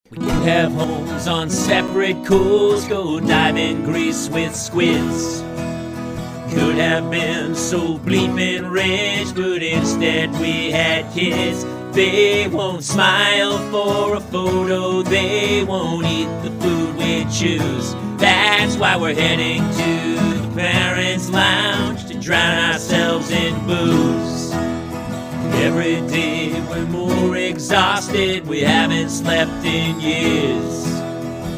We could have homes on separate coasts, go dive in Greece with squids. Could have been so bleeping rich, but instead we had kids. They won't smile for a photo, they won't eat the food we choose. That's why we're heading to the parents' lounge to drown ourselves in booze. Every day we're more exhausted, we haven't slept in years.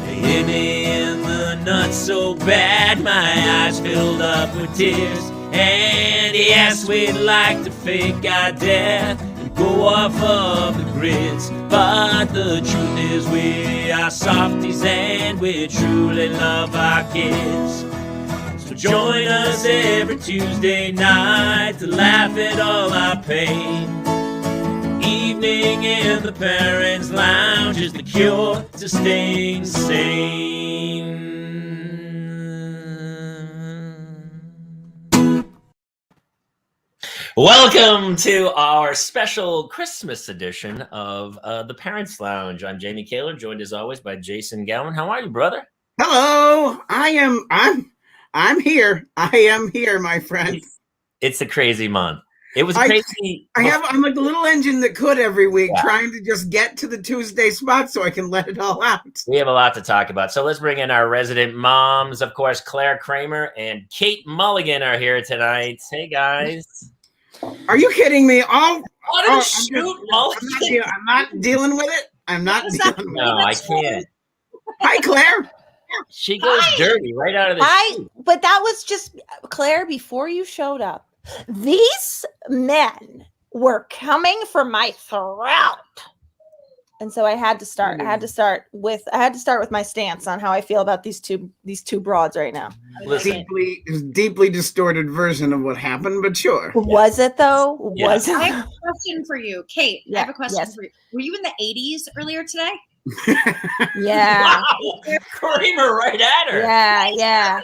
They hit me in the nuts so bad, my eyes filled up with tears. And yes, we'd like to fake our death and go off of the grids, but the truth is we are softies and we truly love our kids. So join us every Tuesday night to laugh at all our pain. Evening in the parents' lounge is the cure to staying sane. Welcome to our special Christmas edition of the Parents' Lounge. I'm Jamie Kaler, joined as always by Jason Gowin. How are you, brother? Hello, I'm here. I am here, my friend. It's a crazy month. It was crazy. I'm like the little engine that could every week, trying to just get to the Tuesday spot so I can let it all out. We have a lot to talk about. So let's bring in our resident moms. Of course, Clare Kramer and Kate Mulligan are here tonight. Hey, guys. Are you kidding me? I'm not dealing with it. I'm not dealing with it. No, I can't. Hi, Claire. She goes dirty right out of the chute. But that was just, Claire, before you showed up. These men were coming for my throat. And so I had to start. I had to start with my stance on how I feel about these two broads right now. Deeply distorted version of what happened, but sure. Was it though? Yeah. Was it? I have a question for you, Kate. I have a question for you. Were you in the 80s earlier today? Yeah. Wow. Kramer right at her. Yeah.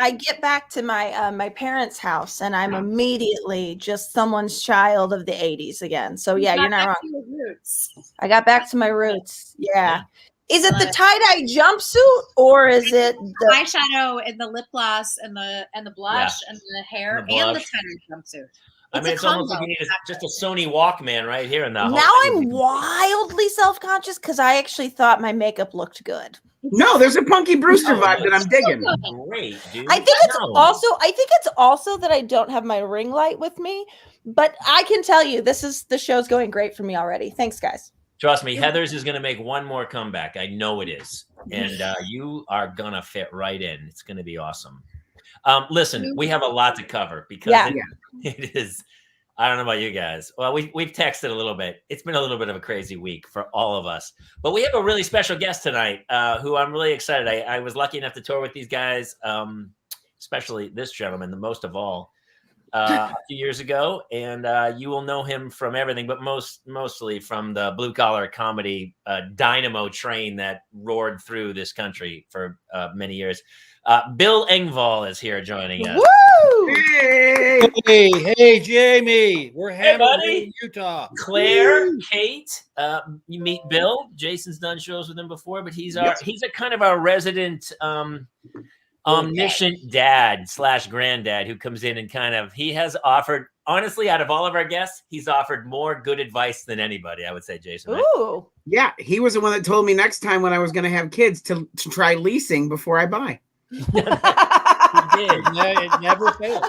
I get back to my my parents' house, and I'm immediately just someone's child of the 80s again. So yeah, you're not wrong. I got back to my roots. Yeah. Is it the tie-dye jumpsuit, or is it the eyeshadow and the lip gloss and the blush and the hair and the tie-dye jumpsuit? I mean, it's almost like you need just a Sony Walkman right here in the home. Now I'm wildly self-conscious because I actually thought my makeup looked good. No, there's a Punky Brewster vibe that I'm digging. Great, dude. I think it's also that I don't have my ring light with me, but I can tell you the show's going great for me already. Thanks, guys. Trust me, Heather's is going to make one more comeback. I know it is. And you are going to fit right in. It's going to be awesome. Listen, we have a lot to cover because it is, I don't know about you guys. Well, we've texted a little bit. It's been a little bit of a crazy week for all of us. But we have a really special guest tonight who I'm really excited. I was lucky enough to tour with these guys, especially this gentleman, the most of all, a few years ago. And you will know him from everything, but mostly from the blue-collar comedy dynamo train that roared through this country for many years. Bill Engvall is here joining us. Woo! Hey, Jamie. We're hammered in Utah. Claire, Kate, you meet Bill. Jason's done shows with him before, but he's a kind of our resident omniscient dad / granddad who comes in and he has offered, honestly, out of all of our guests, he's offered more good advice than anybody, I would say, Jason. Right? Ooh. Yeah, he was the one that told me next time when I was going to have kids to try leasing before I buy. He did. It never fails.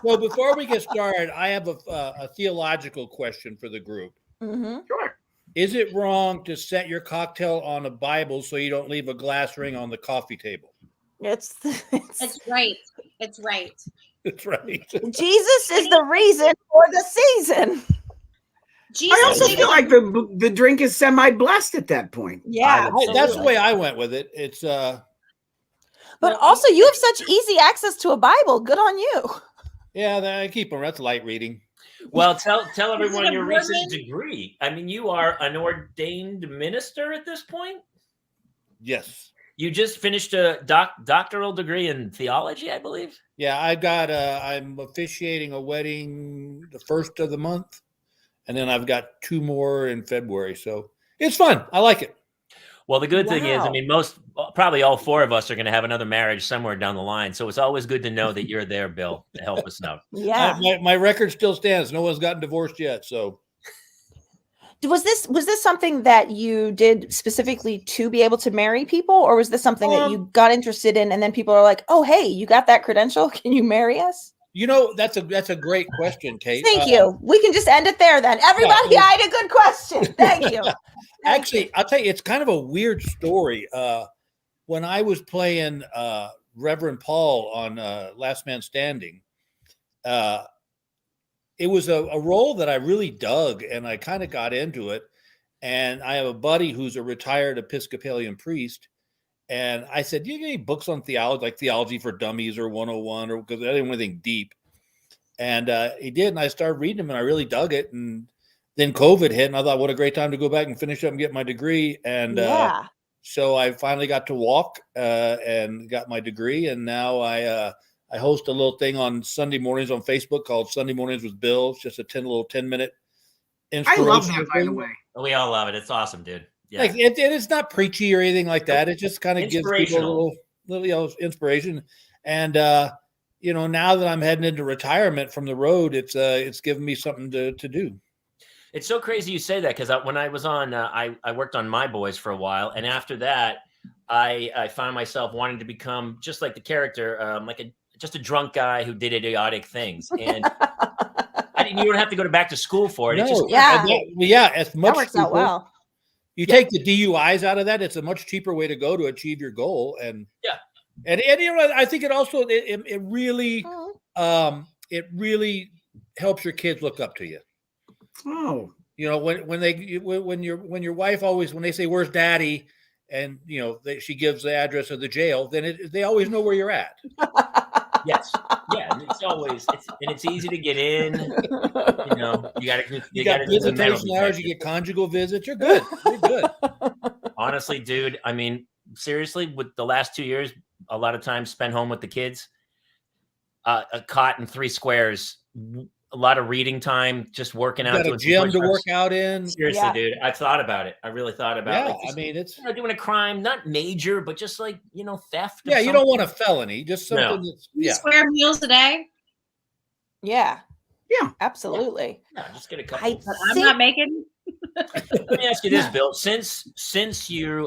So before we get started, I have a theological question for the group. Mm-hmm. Sure. Is it wrong to set your cocktail on a Bible so you don't leave a glass ring on the coffee table? It's right. It's right. That's right. Jesus is the reason for the season. Jesus, I also feel like the drink is semi-blessed at that point. Yeah, That's the way I went with it. It's but also you have such easy access to a Bible. Good on you. Yeah, I keep them. That's light reading. Well, tell everyone your recent degree. I mean, you are an ordained minister at this point? Yes. You just finished a doctoral degree in theology, I believe? Yeah, I'm officiating a wedding the first of the month. and then I've got 2 more in February. So it's fun. I like it. Well, the good thing is, I mean, probably all 4 of us are going to have another marriage somewhere down the line. So it's always good to know that you're there, Bill, to help us out. Yeah. My record still stands. No one's gotten divorced yet. So was this something that you did specifically to be able to marry people, or was this something that you got interested in and then people are like, oh, hey, you got that credential? Can you marry us? You know, that's a great question, Kate. Thank you. We can just end it there then. Everybody, I had a good question. Thank you. Actually, I'll tell you, it's kind of a weird story. When I was playing Reverend Paul on Last Man Standing, it was a role that I really dug, and I kind of got into it. And I have a buddy who's a retired Episcopalian priest. And I said, do you get any books on theology, like Theology for Dummies or 101, or because I didn't want anything deep. And he did. And I started reading them and I really dug it. And then COVID hit and I thought, what a great time to go back and finish up and get my degree. And so I finally got to walk and got my degree. And now I host a little thing on Sunday mornings on Facebook called Sunday Mornings with Bill. It's just a 10-minute I love that, by the way. We all love it. It's awesome, dude. Yeah. Like it's not preachy or anything like that. It just kind of gives people a little inspiration. And now that I'm heading into retirement from the road, it's given me something to do. It's so crazy you say that because when I was on, I worked on My Boys for a while, and after that, I found myself wanting to become just like the character, just a drunk guy who did idiotic things, and you don't have to go back to school for it. No, it's just, it's much that works cheaper. out well. You take the DUIs out of that; it's a much cheaper way to go to achieve your goal. And and I think it also it really helps your kids look up to you. Oh, when your wife always, when they say where's daddy, and she gives the address of the jail, then they always know where you're at. Yes, yeah, and it's easy to get in. You got visitation hours, you get conjugal visits. You're good. You're good. Honestly, dude, I mean, seriously, with the last 2 years, a lot of time spent home with the kids. A cot and 3 squares. A lot of reading time, just working out. Got a gym to work out in. Seriously, dude, I thought about it. I really thought about it. I mean, it's doing a crime, not major, but just like theft. Yeah, you don't want a felony, just something that's square meals a day. Yeah, absolutely. Yeah, just get a couple. I'm not making. Let me ask you this, Bill. Since your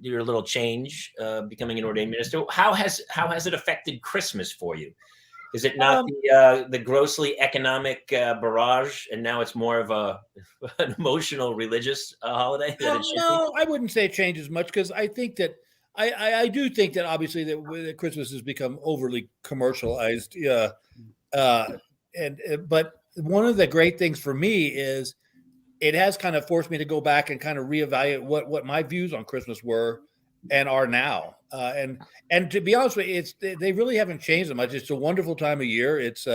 little change, becoming an ordained minister, how has it affected Christmas for you? Is it not the grossly economic barrage, and now it's more of an emotional, religious holiday? No, I wouldn't say it changes much because I think that I do think that obviously that Christmas has become overly commercialized. But one of the great things for me is it has kind of forced me to go back and kind of reevaluate what my views on Christmas were and are now. And to be honest with you, they really haven't changed that much. It's a wonderful time of year. It's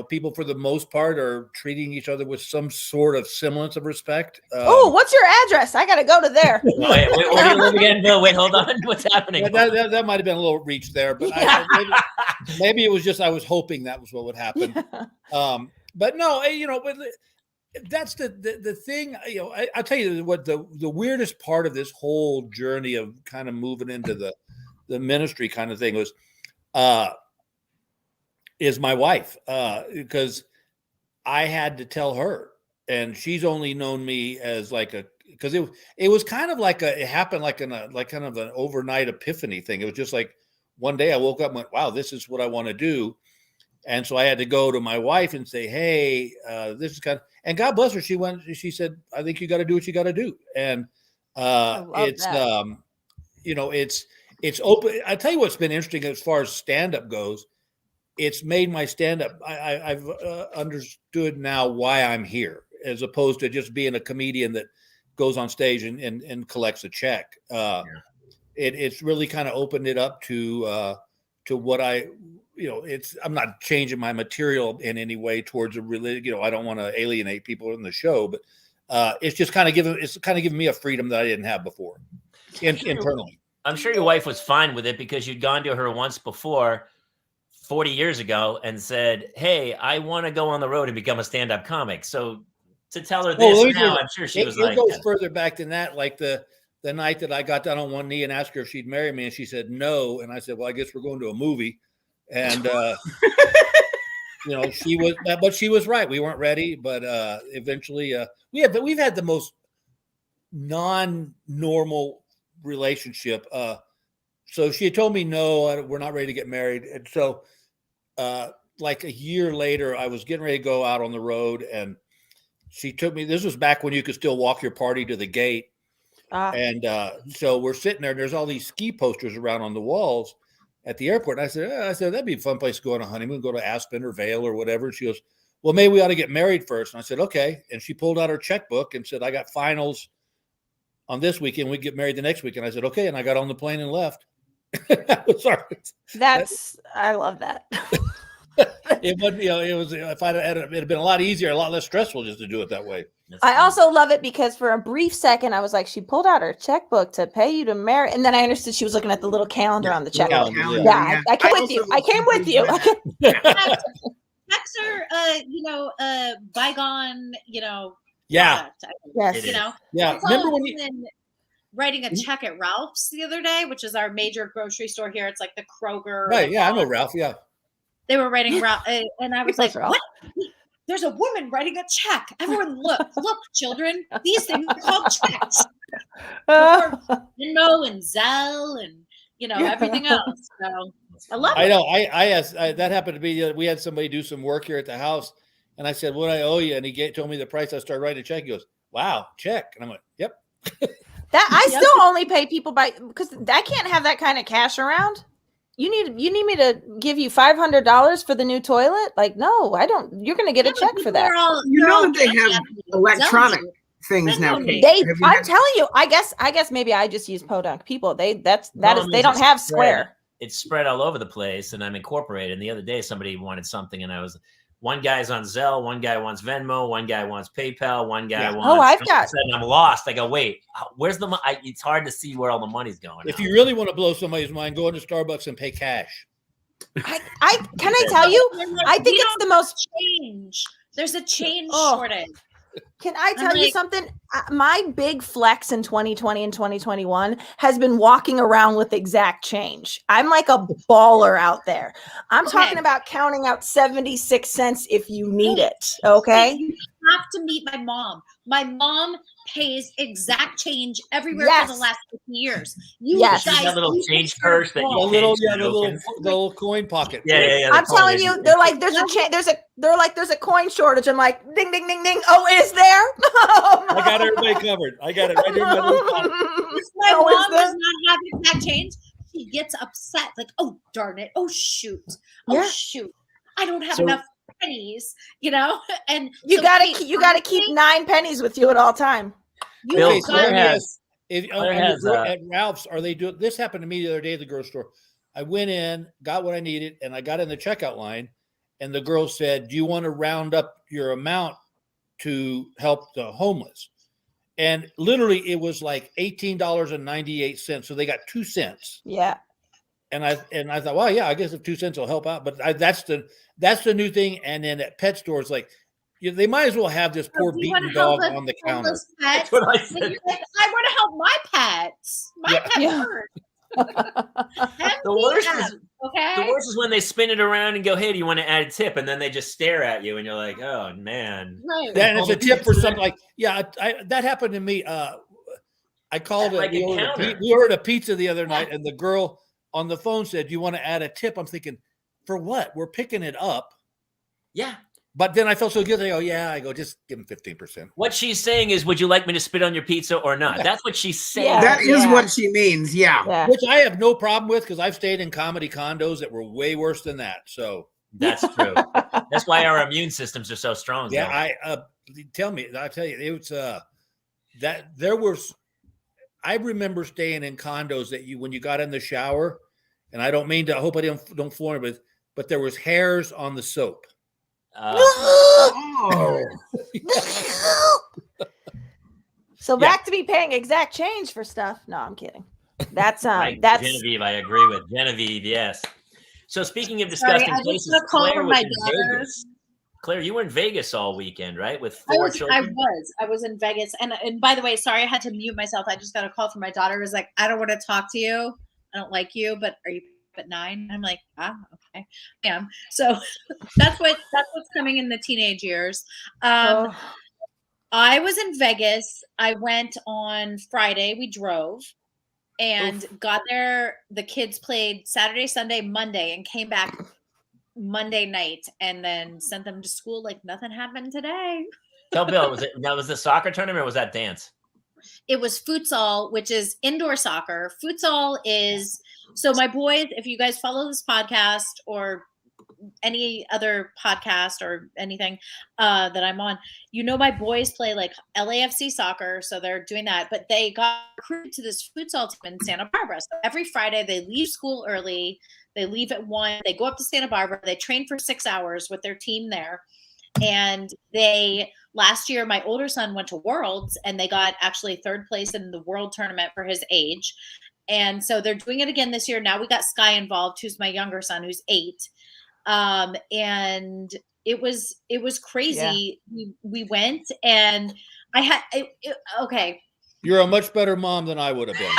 people for the most part are treating each other with some sort of semblance of respect. What's your address? I got to go to there. Wait, where do you live again, Bill? Wait, hold on. What's happening? That might have been a little reach there, but maybe it was just I was hoping that was what would happen. But no, but that's the thing. I'll tell you what the weirdest part of this whole journey of kind of moving into the ministry kind of thing was is my wife, because I had to tell her, and she's only known me as because it was kind of it happened like kind of an overnight epiphany thing. It was just like one day I woke up and went, wow, this is what I want to do. And so I had to go to my wife and say, hey, this is kind of, and God bless her. She said, I think you got to do what you got to do. And it's open. I tell you what's been interesting as far as stand-up goes. It's made my stand-up. I've understood now why I'm here, as opposed to just being a comedian that goes on stage and collects a check. It's really kind of opened it up to what I'm not changing my material in any way towards a religion. I don't want to alienate people in the show, but it's just kind of giving me a freedom that I didn't have before internally. I'm sure your wife was fine with it because you'd gone to her once before 40 years ago and said, "Hey, I want to go on the road and become a stand-up comic." So to tell her this now, I'm sure she was like, it goes further back than that. Like the night that I got down on one knee and asked her if she'd marry me, and she said no, and I said, "Well, I guess we're going to a movie," and she was, but she was right. We weren't ready, but eventually, we've had the most non-normal relationship. So she had told me, no, we're not ready to get married. And so like a year later, I was getting ready to go out on the road, and she took me, this was back when you could still walk your party to the gate. And so we're sitting there, and there's all these ski posters around on the walls at the airport. And I said, that'd be a fun place to go on a honeymoon, go to Aspen or Vail or whatever. And she goes, well, maybe we ought to get married first. And I said, okay. And she pulled out her checkbook and said, I got finals on this weekend. We get married the next week. And I said, okay. And I got on the plane and left. I love that. It would, it was, if I'd had it, it'd been a lot easier, a lot less stressful just to do it that way. I also love it because for a brief second, I was like, she pulled out her checkbook to pay you to marry. And then I understood she was looking at the little calendar on the checkbook. Yeah. I came with you. I came with you. Checks are, bygone, Yeah. Yes. Yeah. Remember when you writing a check at Ralph's the other day, which is our major grocery store here. It's like the Kroger. Right. Yeah. I know Ralph. Yeah. They were writing Ralph. And I was like, what? There's a woman writing a check. Everyone look, children. These things are called checks. Venmo and Zelle and, everything else. So I love it. I know. I asked, that happened to be, we had somebody do some work here at the house. And I said, what do I owe you? And he told me the price. I started writing a check. He goes, wow, check. And I'm like, yep. That I still only pay people because I can't have that kind of cash around. You need me to give you $500 for the new toilet? Like, no, I don't. You're going to get a check for that. They have electronic things now. I'm telling you, I guess maybe I just use podunk people. They don't have Square. It's spread all over the place, and I'm incorporated. And the other day, somebody wanted something, and one guy's on Zelle, one guy wants Venmo, one guy wants PayPal, one guy wants. Oh, I've got. I'm lost. I go, wait, where's the money? It's hard to see where all the money's going. If you really want to blow somebody's mind, go into Starbucks and pay cash. Can I tell you? I think it's the most change. There's a change shortage. Can I tell you something? My big flex in 2020 and 2021 has been walking around with exact change. I'm like a baller out there. I'm talking about counting out 76 cents if you need it. Okay. You have to meet my mom. My mom pays exact change everywhere for the last 50 years. You guys, that little change purse that you the little coin pocket. Yeah. I'm telling you, they're like, there's a coin shortage. I'm like, ding, ding, ding, ding. Oh, is there? I got everybody covered. I got it right here in my little pocket. My mom does not have exact change. She gets upset, like, oh darn it, oh shoot, shoot, I don't have enough pennies, and you gotta keep 9 pennies with you at all time. At Ralph's, are they doing this? Happened to me the other day at the grocery store. I went in, got what I needed, and I got in the checkout line, and the girl said, do you want to round up your amount to help the homeless? And literally it was like $18.98. So they got 2 cents. Yeah. And I thought, well, yeah, I guess if 2 cents will help out. But that's the new thing. And then at pet stores, like they might as well have this poor beaten dog on the counter. That's what I said. I want to help my pets. My pet hurt. The worst is when they spin it around and go, hey, do you want to add a tip? And then they just stare at you and you're like, oh man. Right. And it's a tip for something like, that happened to me. I called it. We ordered a pizza the other night, and the girl on the phone said, do you want to add a tip? I'm thinking, for what? We're picking it up. Yeah. But then I felt so guilty. I go, just give him 15%. What she's saying is, would you like me to spit on your pizza or not? Yeah. That's what she's saying. Yeah. That is what she means. Yeah. Which I have no problem with, because I've stayed in comedy condos that were way worse than that. So that's true. That's why our immune systems are so strong. Yeah. I'll tell you, it was that there was. I remember staying in condos that when you got in the shower, and I don't mean to. I hope I don't floor it, but there was hairs on the soap. So back to me paying exact change for stuff. No, I'm kidding. That's Genevieve, I agree with Genevieve. Yes. So speaking of disgusting places, Claire was in daughter. Vegas. Claire, you were in Vegas all weekend, right? With 4 children. I was in Vegas, and by the way, sorry, I had to mute myself. I just got a call from my daughter. It was like, I don't want to talk to you. I don't like you, but are you at 9? I'm like, okay, I am. So that's what's coming in the teenage years. I was in Vegas. I went on Friday. We drove and got there. The kids played Saturday, Sunday, Monday, and came back Monday night, and then sent them to school like nothing happened today. Tell Bill, was the soccer tournament or was that dance? It was futsal, which is indoor soccer. Futsal is, so my boys, if you guys follow this podcast or any other podcast or anything that I'm on, my boys play like LAFC soccer, so they're doing that, but they got recruited to this futsal team in Santa Barbara. So every Friday they leave school early. They leave at 1. They go up to Santa Barbara. They train for 6 hours with their team there. And last year, my older son went to Worlds, and they got actually 3rd place in the World Tournament for his age. And so they're doing it again this year. Now we got Sky involved, who's my younger son, who's 8. And it was crazy. Yeah. We went, and I had okay. You're a much better mom than I would have been.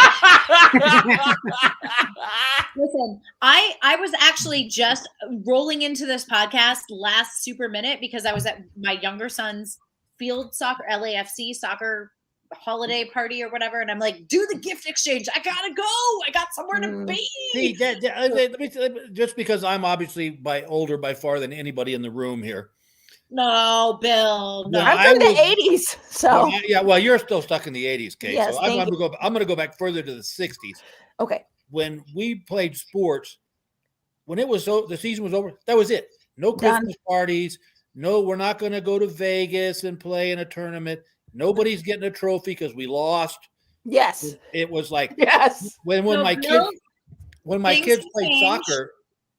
Listen, I was actually just rolling into this podcast last super minute because I was at my younger son's field soccer, LAFC soccer holiday party or whatever. And I'm like, do the gift exchange. I got to go. I got somewhere to be. See, just because I'm obviously older by far than anybody in the room here. No, Bill. No. I'm from the 80s. So well, you're still stuck in the 80s, Kate. Yes, so I'm going to go back further to the 60s. Okay. When we played sports, when the season was over, that was it. No Christmas parties. No, we're not going to go to Vegas and play in a tournament. Nobody's getting a trophy because we lost. Yes. It was like when my kids played soccer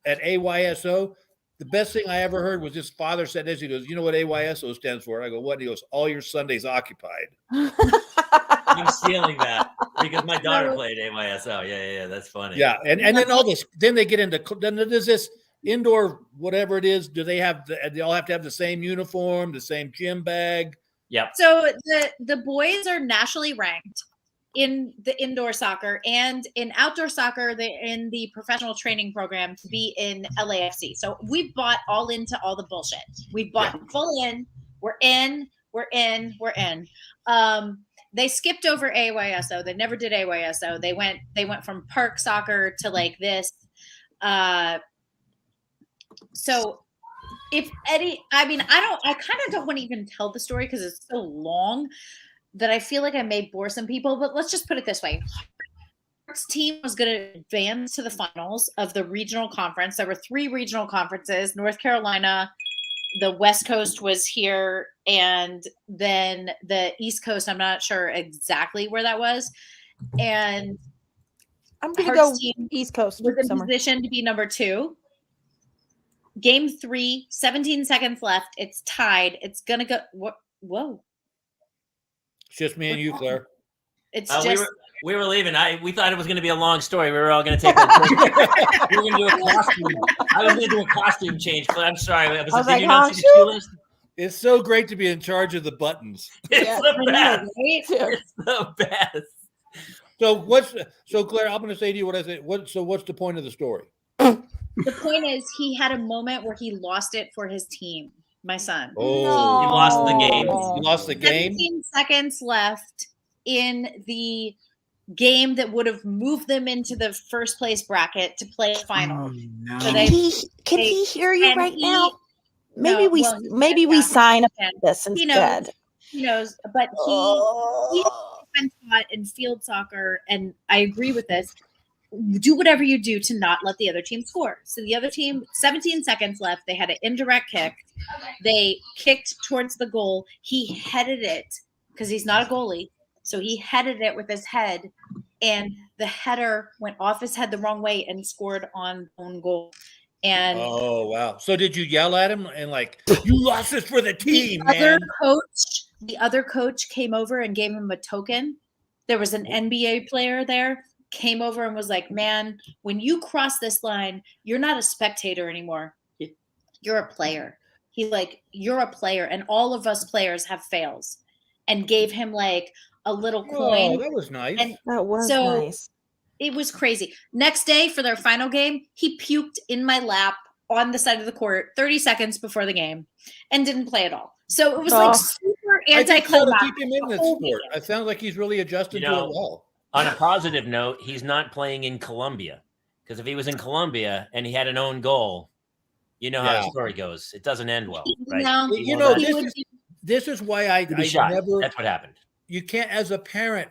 at AYSO. The best thing I ever heard was his father said this. He goes, "You know what AYSO stands for?" I go, "What?" And he goes, "All your Sundays occupied." I'm stealing that because my daughter played AYSO. Yeah, that's funny. Yeah, and then all this. Then they get into. Then there's this indoor whatever it is. Do they all have to have the same uniform, the same gym bag? Yep. So the boys are nationally ranked in the indoor soccer, and in outdoor soccer, they're in the professional training program to be in LAFC. So we bought all into all the bullshit. We bought full in. We're in. They skipped over AYSO. They never did AYSO. They went from park soccer to like this. So if Eddie, I kind of don't want to even tell the story because it's so long that I feel like I may bore some people, but let's just put it this way. Hart's team was going to advance to the finals of the regional conference. There were 3 regional conferences, North Carolina, the West Coast was here, and then the East Coast, I'm not sure exactly where that was. And I'm going to go East Coast. Was in position to be number 2. Game 3, 17 seconds left. It's tied. It's going to go. Whoa. It's just me and you, Claire. It's we were leaving. We thought it was going to be a long story. We were all going to take we were going to do a costume. I was going to do a costume change, but I'm sorry. Did you not see the cue list? It's so great to be in charge of the buttons. It's the best. It's the best. So Claire, I'm going to say to you what I said. What's the point of the story? The point is he had a moment where he lost it for his team. My son. Oh, no. He lost the game. He lost the game. 17 seconds left in the game that would have moved them into the first place bracket to play a final. Oh, no. So can he hear you right now? Maybe we sign up this instead. He knows, but he went taught in field soccer, and I agree with this. Do whatever you do to not let the other team score. So the other team, 17 seconds left. They had an indirect kick. They kicked towards the goal. He headed it because he's not a goalie. So he headed it with his head, and the header went off his head the wrong way and scored on own goal. And oh, wow. So did you yell at him and like, you lost this for the team, The other coach came over and gave him a token. There was an NBA player there. came over and was like, man, when you cross this line, you're not a spectator anymore. You're a player. He's like, you're a player. And all of us players have fails, and gave him like a little coin. Oh, that was nice. And That was so nice. it was crazy. Next day for their final game, he puked in my lap on the side of the court 30 seconds before the game and didn't play at all. So it was like super anticlimactic. Keep him in this sport. It sounds like he's really adjusted to it well. On a positive note, he's not playing in Colombia, because if he was in Colombia and he had an own goal, you know how the story goes. It doesn't end well, right? No, this is why I never. That's what happened. You can't, as a parent.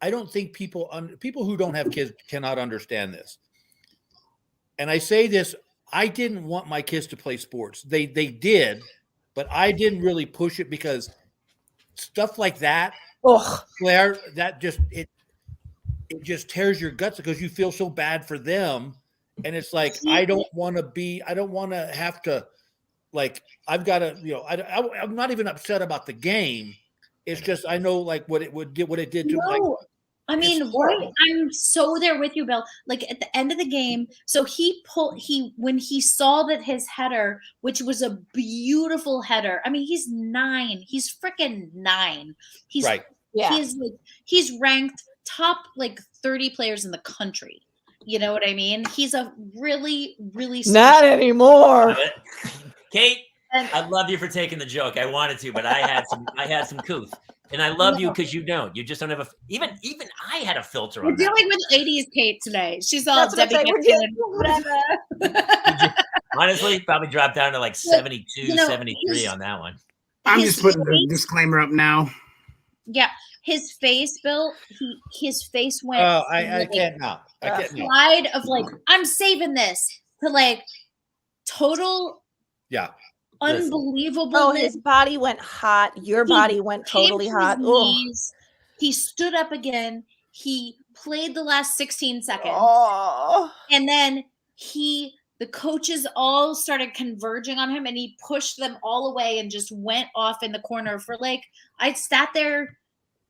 I don't think people who don't have kids cannot understand this. And I say this, I didn't want my kids to play sports. They did, but I didn't really push it, because stuff like that, Claire, that just it just tears your guts, because you feel so bad for them. And it's like, I don't want to have to, like, I've got to, I'm not even upset about the game. It's just, I know like what it did to like. I mean, I'm so there with you, Bill. Like at the end of the game, so when he saw that his header, which was a beautiful header. I mean, he's 9. He's freaking 9. He's right. Yeah. He's ranked top like 30 players in the country. You know what I mean? He's a really, really not anymore. Kate, I love you for taking the joke. I wanted to, but I had some couth. And I love you because you don't. You just don't have even I had a filter on We're dealing with ladies, Kate, today. She's all Debbie whatever. Honestly, probably dropped down to like 72, 73 on that one. I'm just putting the disclaimer up now. Yeah. His face, Bill, his face went. Oh, I can't now. I can't now. Slide of like, I'm saving this, to like total. Yeah. Unbelievable. Oh, his body went hot. Your body went totally hot. He stood up again. He played the last 16 seconds. And then the coaches all started converging on him, and he pushed them all away and just went off in the corner for like, I sat there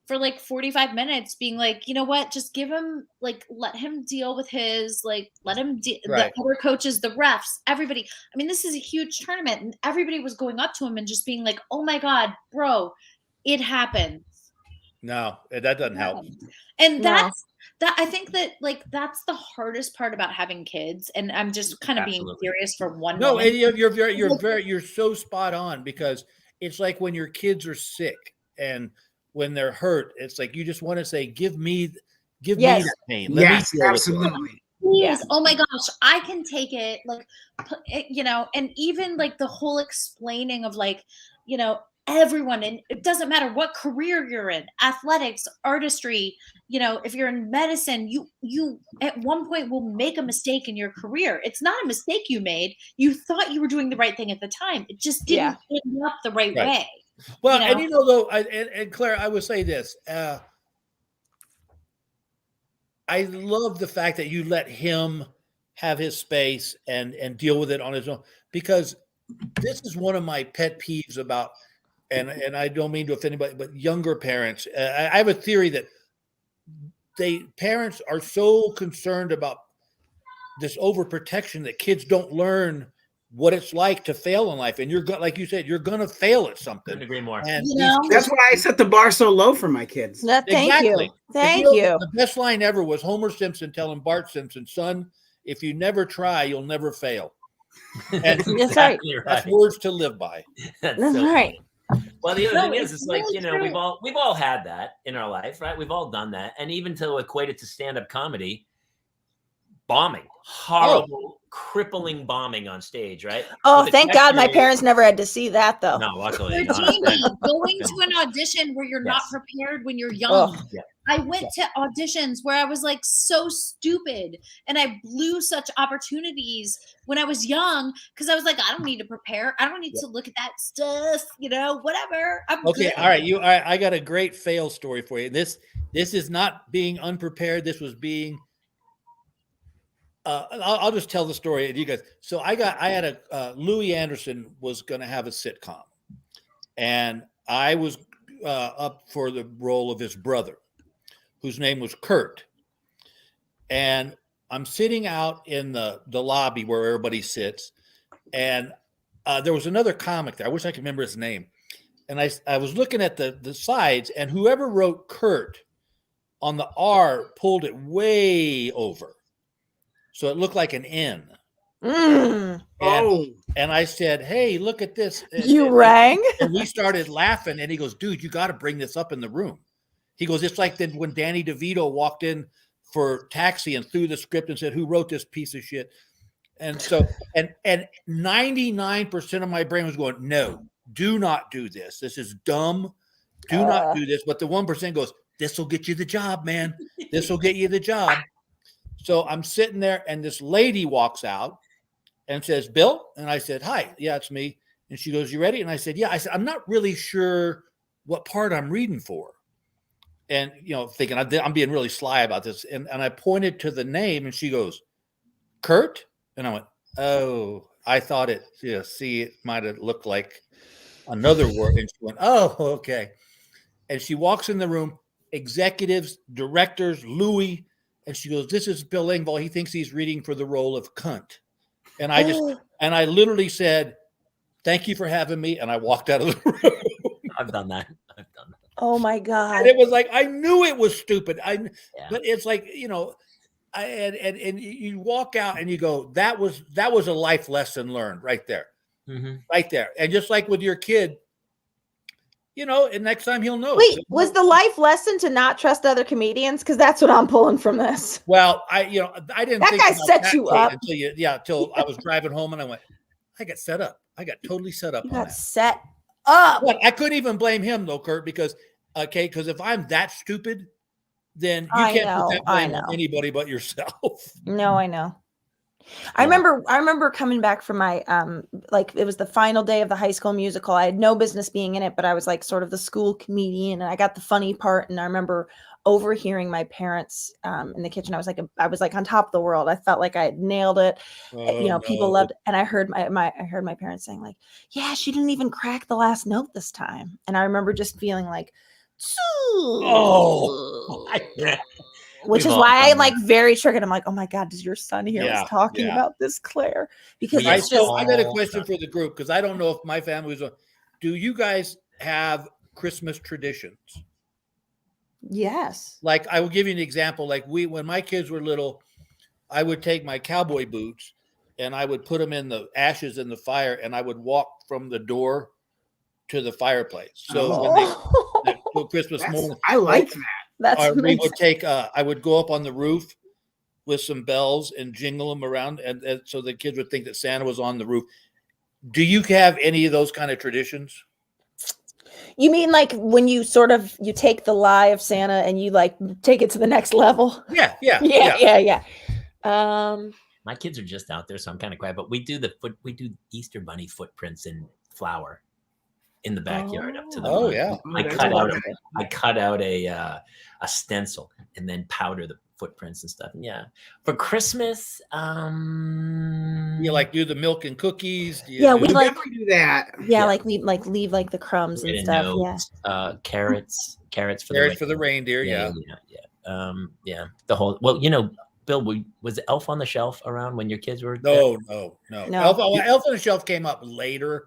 for like 45 minutes being like, you know what, just give him, like, let him deal with his, like, let him, the other coaches, the refs, everybody. I mean, this is a huge tournament, and everybody was going up to him and just being like, oh my God, bro, it happens. No, that doesn't help. And I think that, like, that's the hardest part about having kids. And I'm just kind of being serious for one moment. You're so spot on, because it's like when your kids are sick and when they're hurt, it's like you just want to say, give me that pain. Yes, absolutely. Yes. Oh my gosh, I can take it. Like, and even like the whole explaining of like, everyone, and it doesn't matter what career you're in, athletics, artistry, if you're in medicine, you at one point will make a mistake in your career. It's not a mistake you made. You thought you were doing the right thing at the time. It just didn't end up the right way. Well, and though, and Claire, I would say this. I love the fact that you let him have his space and deal with it on his own, because this is one of my pet peeves about, and I don't mean to offend anybody, but younger parents. I have a theory that parents are so concerned about this overprotection that kids don't learn what it's like to fail in life. And like you said, you're going to fail at something. Couldn't agree more. And that's why I set the bar so low for my kids. Thank you. The best line ever was Homer Simpson telling Bart Simpson, son, if you never try, you'll never fail. And that's right. That's words to live by. That's right. Well, the other thing is, it's like, we've all had that in our life, right? We've all done that. And even to equate it to stand-up comedy, bombing, horrible, crippling bombing on stage, right? Oh, thank God my parents never had to see that, though. No, luckily. Jamie, going to an audition where you're not prepared when you're young. I went to auditions where I was like so stupid, and I blew such opportunities when I was young because I was like, I don't need to prepare. I don't need to look at that stuff, whatever. I'm good. All right. I got a great fail story for you. This is not being unprepared. This was being. I'll just tell the story to you guys. So Louis Anderson was going to have a sitcom, and I was up for the role of his brother, whose name was Kurt. and I'm sitting out in the lobby where everybody sits, and there was another comic there. I wish I could remember his name. And I was looking at the sides, and whoever wrote Kurt on the R pulled it way over, so it looked like an N. And I said, "Hey, look at this!" You rang, and we started laughing. And he goes, "Dude, you got to bring this up in the room." He goes, "It's like then when Danny DeVito walked in for Taxi and threw the script and said, 'Who wrote this piece of shit?'" And so, and 99% of my brain was going, "No, do not do this. This is dumb. Do not do this." But the 1% goes, "This will get you the job, man. This will get you the job." So I'm sitting there, and this lady walks out and says, "Bill?" And I said, "Hi. Yeah, it's me." And she goes, "You ready?" And I said, "Yeah." I said, "I'm not really sure what part I'm reading for." And, thinking I'm being really sly about this. And I pointed to the name, and she goes, "Kurt?" And I went, "Oh, I thought it, see, it might have looked like another word." And she went, "Oh, okay." And she walks in the room, executives, directors, Louis, and she goes, "This is Bill Engvall. He thinks he's reading for the role of cunt." And I literally said, "Thank you for having me." And I walked out of the room. I've done that. Oh my God. And it was like, I knew it was stupid. But it's like, and you walk out and you go, that was a life lesson learned right there. Mm-hmm. Right there. And just like with your kid, and next time he'll know. Wait, was the life lesson to not trust other comedians? Because that's what I'm pulling from this. Well, I didn't that think guy set you up until I was driving home, and I went, I got set up. I got totally set up. You got set up. But I couldn't even blame him though, Kurt, because if I'm that stupid, then you can't put that blame on anybody but yourself. No, I know. I remember coming back from my it was the final day of the High School Musical. I had no business being in it, but I was like sort of the school comedian, and I got the funny part. And I remember overhearing my parents in the kitchen. I was like on top of the world. I felt like I had nailed it. People loved it. And I heard my parents saying like, "Yeah, she didn't even crack the last note this time." And I remember just feeling like, which is why I'm like very triggered. I'm like, "Oh my God, does your son hear us talking about this, Claire?" Because I got a question for the group, because I don't know if my family was. Do you guys have Christmas traditions? Yes. Like, I will give you an example. Like, when my kids were little, I would take my cowboy boots and I would put them in the ashes in the fire, and I would walk from the door to the fireplace. So when they Christmas morning, I like that. That's or we would take. I would go up on the roof with some bells and jingle them around, and so the kids would think that Santa was on the roof. Do you have any of those kind of traditions? You mean like when you take the lie of Santa and you like take it to the next level? Yeah. My kids are just out there, so I'm kind of quiet. But we do Easter Bunny footprints in flour in the backyard up to the Oh front. yeah. I cut out a stencil and then powder the footprints and stuff. Yeah. For Christmas, you like do the milk and cookies? We like do that. Yeah, like we leave like the crumbs and stuff. Note, carrots for the reindeer. Yeah. The whole Bill, was Elf on the Shelf around when your kids were? No. Elf on the Shelf came up later,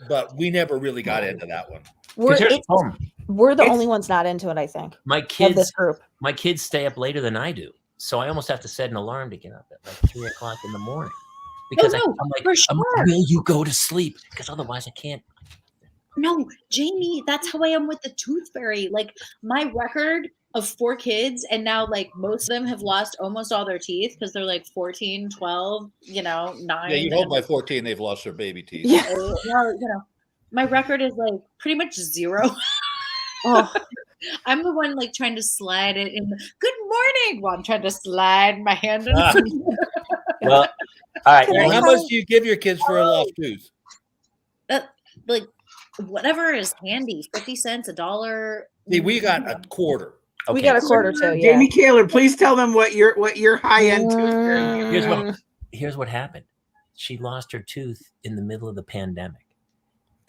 but we never really got into that one. We're the only ones not into it, I think. My kids, of this group. My kids stay up later than I do, so I almost have to set an alarm to get up at like 3:00 in the morning because I'm like, will you go to sleep? Because otherwise I can't. No, Jamie, that's how I am with the Tooth Fairy. Like, my record of 4 kids, and now like most of them have lost almost all their teeth because they're like 14, 12, 9. Yeah, you hope by 14 they've lost their baby teeth. Yeah. My record is like pretty much 0. I'm the one like trying to slide it in. Good morning. Well, I'm trying to slide my hand in. Well, all right. Well, how much do you give your kids for a lost tooth? Like whatever is handy, 50 cents, $1. See, we got a quarter. Okay. We got a quarter too. Yeah. Jamie Kaler, please tell them what your high end tooth fairy. Here's what happened. She lost her tooth in the middle of the pandemic.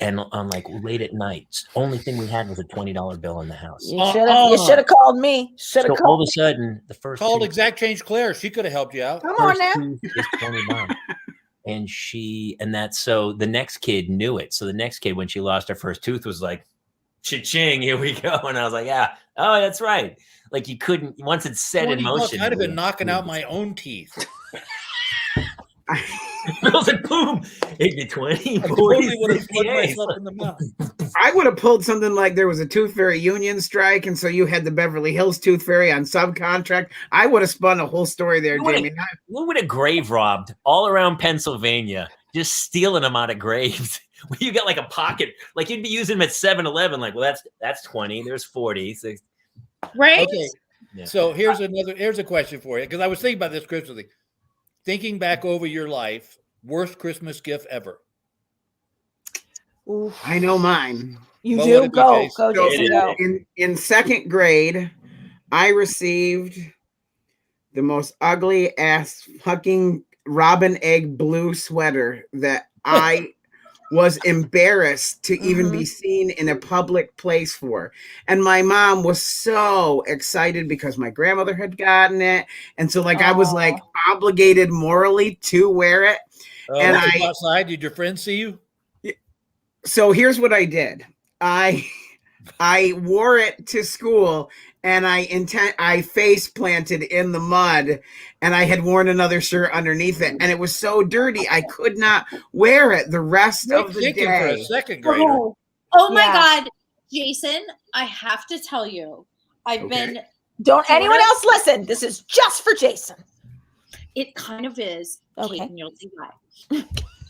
And on like late at night, only thing we had was a $20 bill in the house. You should have called me. So all of a sudden, the first called Exact Change Claire. She could have helped you out. Come on now. Is $20. And that's so the next kid knew it. So the next kid, when she lost her first tooth, was like, cha-ching, here we go. And I was like, yeah, oh, that's right. Like you couldn't, once it's set in motion. I'd have been knocking out my own teeth. I was like, boom, 80, 20, 40, totally would have put myself in the mouth. I would have pulled something like there was a Tooth Fairy union strike, and so you had the Beverly Hills Tooth Fairy on subcontract. I would have spun a whole story there, Jamie. We would have grave robbed all around Pennsylvania, just stealing them out of graves. You got like a pocket, like you'd be using them at 7-Eleven. Like, well, that's 20. There's 40. So, right. Okay. Yeah. So here's a question for you, because I was thinking about this Christmas thing. Thinking back over your life, worst Christmas gift ever. Oof. I know mine. You do? Go, Jason, go. In second grade, I received the most ugly ass fucking robin egg blue sweater that I was embarrassed to even be seen in a public place for. And my mom was so excited because my grandmother had gotten it. And so like I was like obligated morally to wear it. And outside, did your friends see you? So here's what I did. I wore it to school and I face planted in the mud, and I had worn another shirt underneath it, and it was so dirty I could not wear it the rest of the day. For a second grader. Oh my God, Jason! I have to tell you, Don't anyone else listen. This is just for Jason. It kind of is. Okay. Kate, and you'll see why.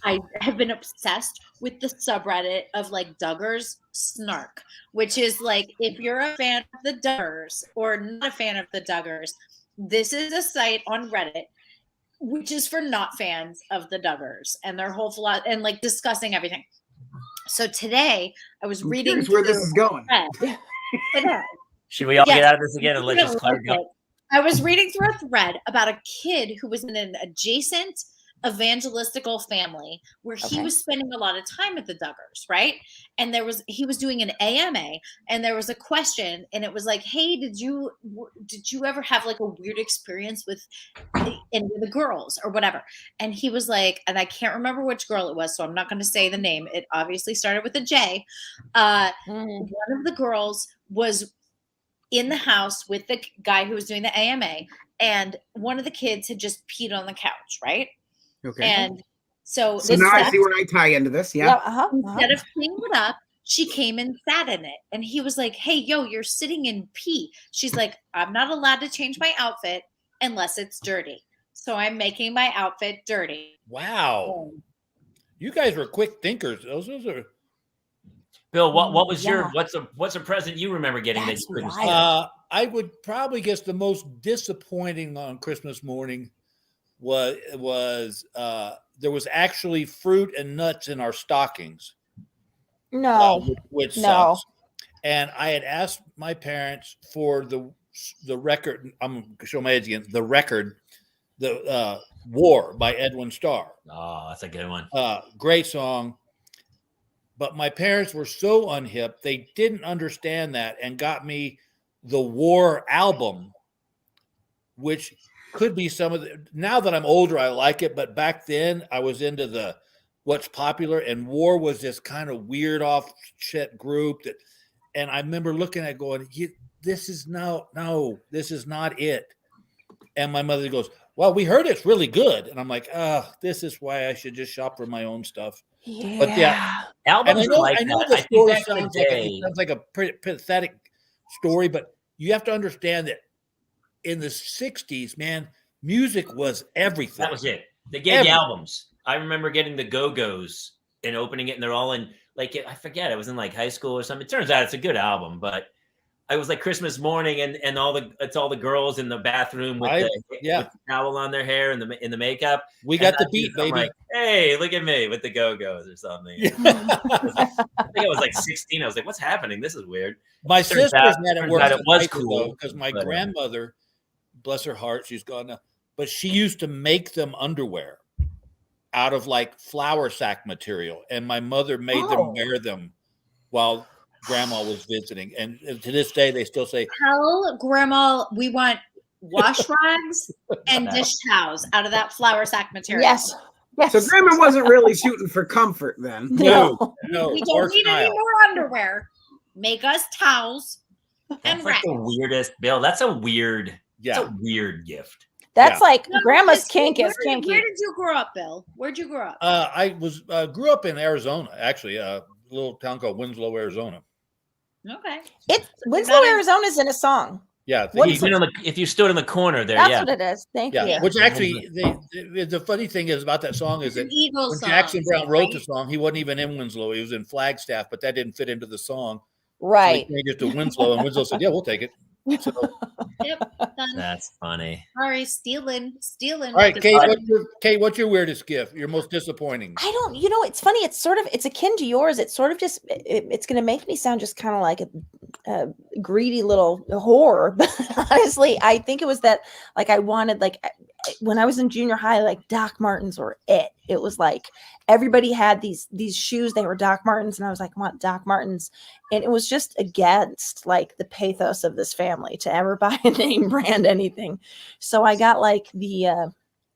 I have been obsessed with the subreddit of like Duggars Snark, which is like, if you're a fan of the Duggars or not a fan of the Duggars, this is a site on Reddit which is for not fans of the Duggars and their whole philosophy and like discussing everything. So today I was reading where this is going. Should we all get out of this again and let just Claire go? I was reading through a thread about a kid who was in an adjacent evangelistical family where he was spending a lot of time at the Duggars, right? And he was doing an AMA, and there was a question, and it was like, hey, did you ever have like a weird experience with any of the girls or whatever? And he was like, and I can't remember which girl it was, so I'm not going to say the name. It obviously started with a J. One of the girls was in the house with the guy who was doing the AMA, and one of the kids had just peed on the couch, right? Okay. And so now I see where I tie into this. Yeah. Instead of cleaning it up, she came and sat in it. And he was like, hey, yo, you're sitting in pee. She's like, I'm not allowed to change my outfit unless it's dirty. So I'm making my outfit dirty. Wow. You guys were quick thinkers. Those are. Bill, what was what's a present you remember getting that you couldn't stand? I would probably guess the most disappointing on Christmas morning was there was actually fruit and nuts in our stockings. Which sucks. And I had asked my parents for the record. I'm going to show my age again. The record, the War by Edwin Starr. Oh, that's a good one. Great song. But my parents were so unhip, they didn't understand that and got me the War album, which could be some of the, now that I'm older, I like it. But back then I was into the what's popular, and War was this kind of weird off shit group that, and I remember looking at it going, this is this is not it. And my mother goes, well, we heard it's really good. And I'm like, this is why I should just shop for my own stuff. Yeah. But yeah, albums I know the story sounds like a pretty pathetic story, but you have to understand that in the 60s, man, music was everything. That was it. They gave you albums. I remember getting the Go-Go's and opening it, and they're all in, like, I forget, I was in like high school or something. It turns out it's a good album, but I was like Christmas morning, and it's all the girls in the bathroom with the towel on their hair and in the makeup. We got the beat, baby. Like, hey, look at me with the Go-Go's or something. I think I was like 16. I was like, what's happening? This is weird. My sister's had it work. It was cool because my grandmother, bless her heart, she's gone now, but she used to make them underwear. out of like flour sack material, and my mother made them wear them while Grandma was visiting. And to this day, they still say, "Tell Grandma we want wash rags and dish towels out of that flour sack material." Yes. Yes. So Grandma wasn't really shooting for comfort then. No. We don't need any more underwear. Make us towels and That's like rags. the weirdest, Bill. That's a weird, Yeah. that's a weird gift. That's like No, Grandma's because kink is where kinky. did you grow up, Bill? Where'd you grow up? I was grew up in Arizona, actually, a little town called Winslow, Arizona. Okay. It's Winslow, Arizona's in a song. Yeah, If you stood in the corner there, That's yeah. what it is. Thank yeah. you. Which actually, the funny thing is about that song is that Eagle when song, Jackson Brown wrote right? the song, he wasn't even in Winslow; he was in Flagstaff, but that didn't fit into the song. Right. So he changed it to Winslow, and Winslow said, "Yeah, we'll take it." So, Yep. Done. That's funny. Sorry, stealing. all right, Kate, what's your weirdest gift? Your most disappointing? I don't, it's funny. It's akin to yours. It's sort of just, it's going to make me sound just kind of like a greedy little whore. But honestly, I think it was that, like, I wanted, like, when I was in junior high, like Doc Martens were it. It was like everybody had these shoes. They were Doc Martens, and I was like, I want Doc Martens. And it was just against like the pathos of this family to ever buy a name brand anything. So I got like the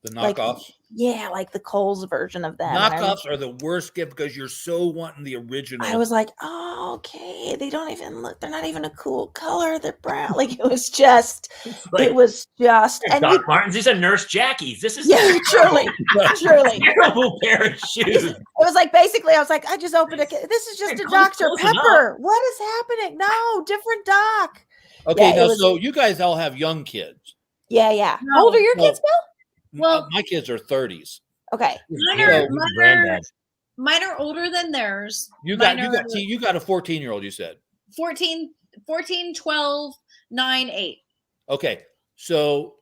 knockoffs. Like the Kohl's version of that. Knockoffs are the worst gift because you're so wanting the original. I was like, oh, okay. They don't even look. They're not even a cool color. They're brown. Like it was just. And Doc Martens. These are Nurse Jackie's. This is truly. terrible pair of shoes. It was like basically, I was like, I just opened this is just a Dr. Pepper. What is happening? No, different Doc. Okay, now so you guys all have young kids. Yeah. No. How old are your kids, Bill? Well, my kids are 30s. Okay. Mine are older than theirs. You got a 14-year-old, you said. 14, 12, 9, 8. Okay. So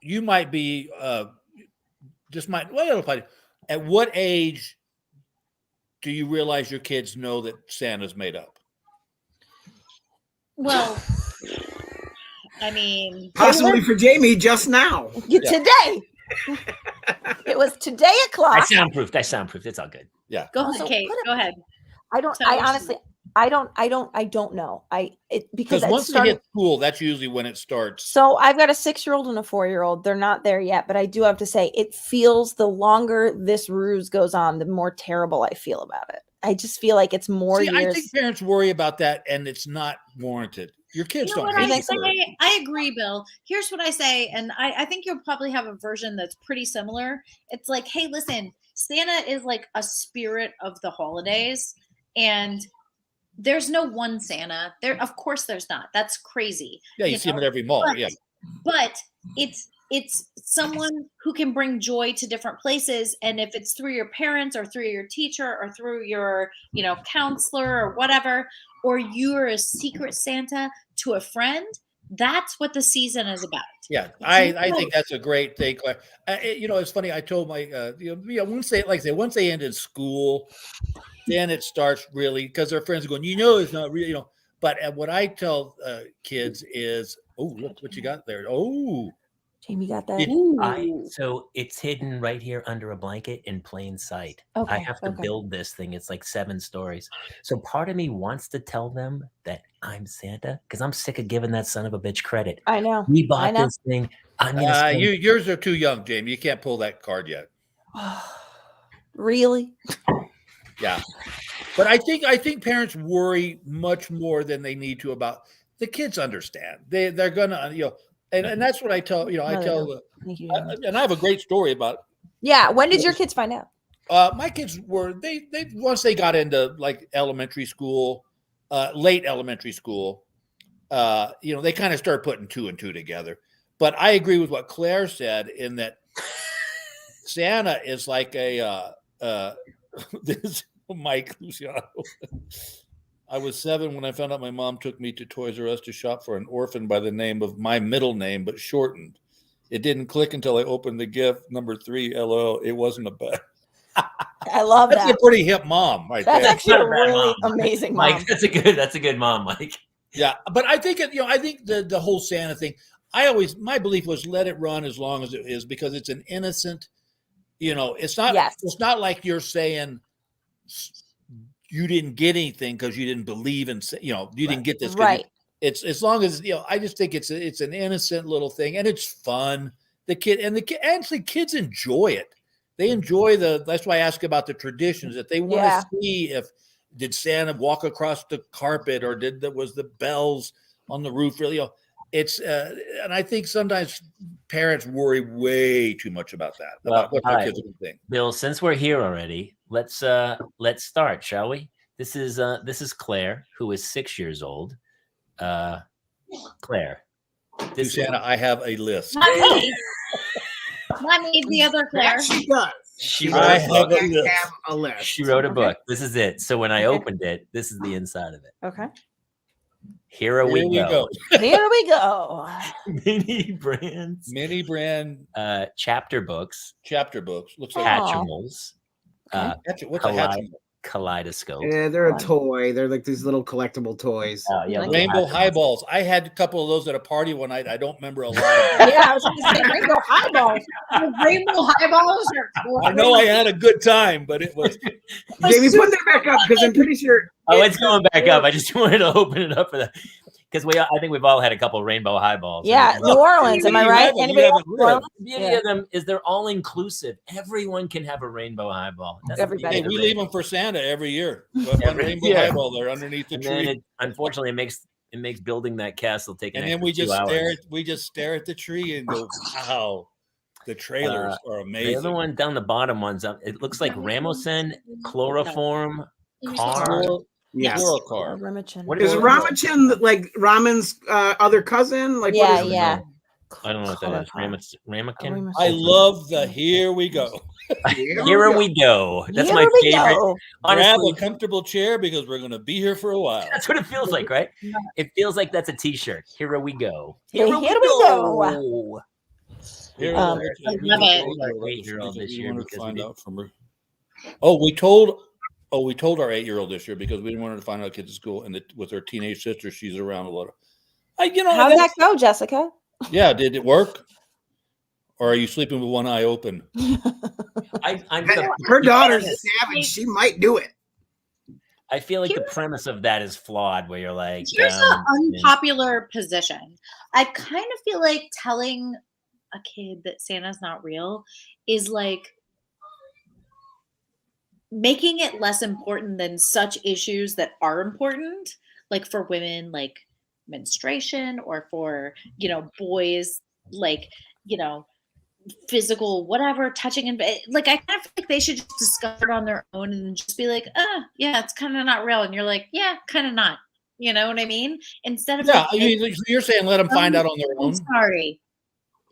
you might be at what age do you realize your kids know that Santa's made up? Well, I mean, possibly for Jamie just now. Today. It was today o'clock. That's soundproof. It's all good. Yeah. Go ahead, Kate. Go ahead. I don't know. Because once they hit school, that's usually when it starts. So I've got a 6-year-old and a 4-year-old. They're not there yet, but I do have to say it feels the longer this ruse goes on, the more terrible I feel about it. I just feel like it's more years. I think parents worry about that, and it's not warranted. Your kids don't. I agree, Bill. Here's what I say, and I think you'll probably have a version that's pretty similar. It's like, hey, listen, Santa is like a spirit of the holidays, and there's no one Santa. Of course, there's not. That's crazy. Yeah, you see him at every mall. But it's someone who can bring joy to different places, and if it's through your parents or through your teacher or through your counselor or whatever, or you're a secret Santa to a friend, that's what the season is about. Yeah, I think that's a great thing. It's funny. I told my once they ended school, then it starts really because their friends are going. It's not really But what I tell kids is, oh, look what you got there. Oh, Jamie got that. So it's hidden right here under a blanket in plain sight. I have to build this thing. It's like 7 stories. So part of me wants to tell them that I'm Santa because I'm sick of giving that son of a bitch credit. I know. We bought this thing. Yours are too young, Jamie. You can't pull that card yet. Really? Yeah. But I think parents worry much more than they need to about the kids. Understand they're gonna and that's what I tell and I have a great story about. Yeah. When did your kids find out? My kids were they once they got into like elementary school, late elementary school, they kind of start putting 2 and 2 together. But I agree with what Claire said in that Santa is like this Mike Luciano. I was 7 when I found out my mom took me to Toys R Us to shop for an orphan by the name of my middle name, but shortened. It didn't click until I opened the gift. Number 3, LOL. It wasn't a bad. I love that. That's a pretty hip mom, right? That's there. actually a really amazing mom. Mike, that's a good mom, Mike. Yeah, but I think I think the whole Santa thing. My belief was let it run as long as it is because it's an innocent it's not. Yes. It's not like you're saying you didn't get anything because you didn't believe in. You didn't get this. Right. It's as long as I just think it's an innocent little thing, and it's fun. Actually kids enjoy it. They enjoy that's why I ask about the traditions, that they want to see did Santa walk across the carpet, or was the bells on the roof really? And I think sometimes parents worry way too much about that, about what their kids are going to think. Bill, since we're here already, let's start, shall we? This is Claire, who is 6 years old. Claire, Santa, I have a list. Not me. Not me, the other Claire. She does. She I wrote have a list. She wrote a book. This is it. So when I opened it, this is the inside of it. Okay. Here we go. Here we go. Mini brand. Chapter books. Looks like Hatchimals. What's a Hatchimal? Kaleidoscope. Yeah, they're a toy. They're like these little collectible toys. Rainbow highballs. I had a couple of those at a party one night. I don't remember a lot. Yeah, I was going to say rainbow highballs. Rainbow highballs are cool. I know I had a good time, but it was. Jamie, put that back up because I'm pretty sure. Oh, it's going back up. I just wanted to open it up for that. Because I think we've all had a couple of rainbow highballs. Yeah, New Orleans. Am I right? Anybody else? The beauty of them is they're all inclusive. Everyone can have a rainbow highball. Everybody. We leave them for Santa every year. One rainbow highball there underneath the tree. Unfortunately, it makes building that castle take. And then we just stare at the tree and go, wow. The trailers are amazing. The other one down the bottom ones, it looks like Ramosin, chloroform, car. Yes. What is Ramachin like Ramon's other cousin? Like, yeah. I don't know what that is. Ramekin. I love the here we go. Here we go. That's my favorite. Grab a comfortable chair because we're going to be here for a while. That's what it feels like, right? It feels like that's a T-shirt. Here we go. Here we go. I love it. 8-year-old this year because find out from her. We told our 8-year-old this year because we didn't want her to find out kids at school, and with her teenage sister, she's around a lot. How did that go, Jessica? Yeah, did it work? Or are you sleeping with one eye open? Her daughter's savage. She might do it. I feel like the premise of that is flawed, where you're like, here's an unpopular position. I kind of feel like telling a kid that Santa's not real is like making it less important than such issues that are important, like for women, like menstruation, or for, boys, like, physical, whatever, touching and like, I kind of feel like they should just discover it on their own and just be like, yeah, it's kind of not real. And you're like, yeah, kind of not, you know what I mean? Instead of you're saying let them find out on their own. Sorry,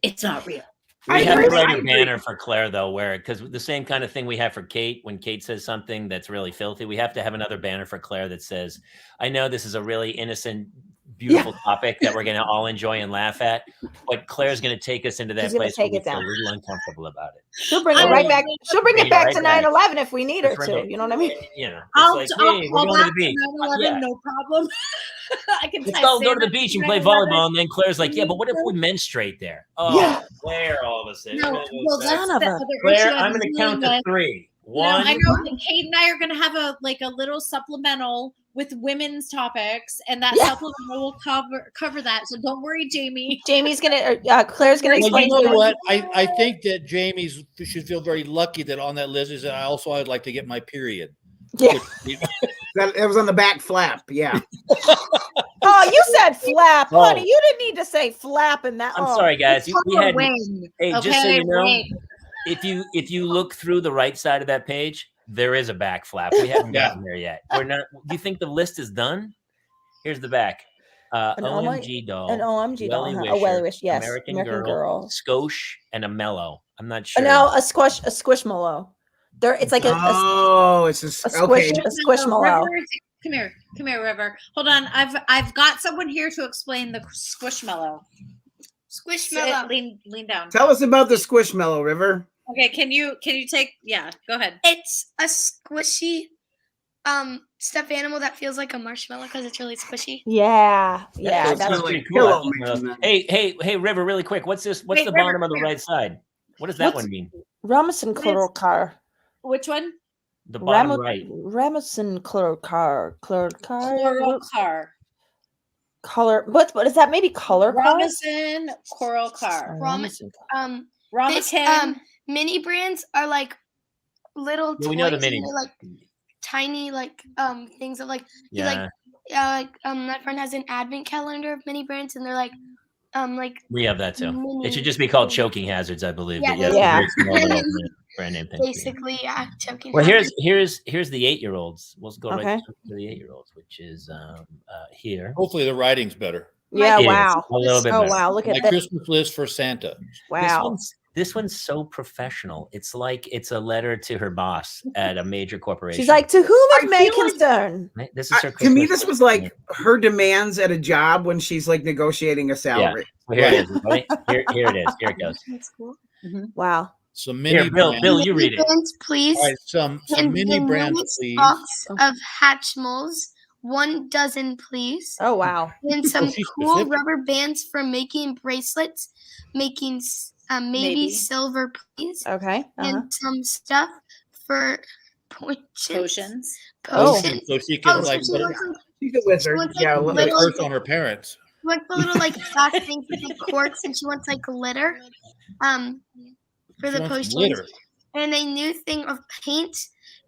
it's not real. We have to write a banner for Claire, though, because the same kind of thing we have for Kate, when Kate says something that's really filthy, we have to have another banner for Claire that says, I know this is a really innocent, beautiful topic that we're going to all enjoy and laugh at, but Claire's going to take us into that place where we feel a little uncomfortable about it. She'll bring it right back. She'll bring it back to 9/11 if we need her to. You know what I mean? I'll like, hey, we're going to the beach. 9/11, no problem. I can. Let's all go to the beach and play volleyball, and then Claire's like, "Yeah, but what if we menstruate there?" Claire, all of a sudden. Well, that's the other Claire, I'm going to count to 3. One. I know that Kate and I are going to have a little supplemental with women's topics, and that supplemental will cover that. So don't worry, Jamie. Jamie's gonna, Claire's gonna explain. You know what? I think that Jamie should feel very lucky that on that list is I'd like to get my period. Yeah. That was on the back flap. Yeah. Oh, you said flap, honey. You didn't need to say flap in that. I'm sorry, guys. We had, just so you know, wing. if you look through the right side of that page, there is a back flap. We haven't gotten there yet. We're not. Do you think the list is done? Here's the back. OMG doll. An OMG doll. A Welly Wish. Yes. American Girl. Skosh and a Mellow. I'm not sure. No, a Squishmallow. There, it's like it's a Squishmallow. Come here, River. Hold on. I've got someone here to explain the Squishmallow. Squishmallow. Lean down. Tell us about the Squishmallow, River. Okay, can you take? Yeah, go ahead. It's a squishy stuffed animal that feels like a marshmallow because it's really squishy. Yeah, that's pretty cool. Hey, River, really quick. What's this? What's the bottom of the right side? What does that What's- one mean? Ramison Klorkar. Which one? The bottom right. Ramison Klorkar. Chlorocar. Color. What is that? Maybe color car? Robinson Coral Car. Ramison. This, Ramekin. mini brands are like little Yeah, toys. we know the and mini. they're like tiny like things of like Yeah, my friend has an advent calendar of mini brands and they're like we have that too. mini It should just be called things. choking hazards, I believe. Yeah, But yes, yeah. very small little brand name thing. basically choking Well, hazard. here's the 8-year-olds. We'll go Okay. right to the 8-year-olds, which is here. Hopefully the writing's better. Yeah, It is wow. a little bit Oh, better. wow. Look My at that. Christmas list for Santa. Wow. This one's so professional. It's like it's a letter to her boss at a major corporation. She's like, to whom it I may feel like- concern. This is her. To me, Christmas this was letter. like her demands at a job when she's like negotiating a salary. Well, here it is. Right? Here it is. Here it goes. That's cool. Wow. Some mini Here, Bill, brands. you read it. Brands, please. All right, some And mini the brands, newest please. box of Hatchimals, 1 dozen, please. Oh, wow. And some she's cool specific. rubber bands for making bracelets, making maybe Maybe. silver, please. Okay. Uh-huh. And some stuff for potions. Potions. Oh. Potions. So she can Oh, so like she put wants some- She's a wizard. wants, Yeah, like, look- a little- curse on her parents. she wants the little like fast things with the corks, and she wants like glitter, for She the wants potions. glitter. And a new thing of paint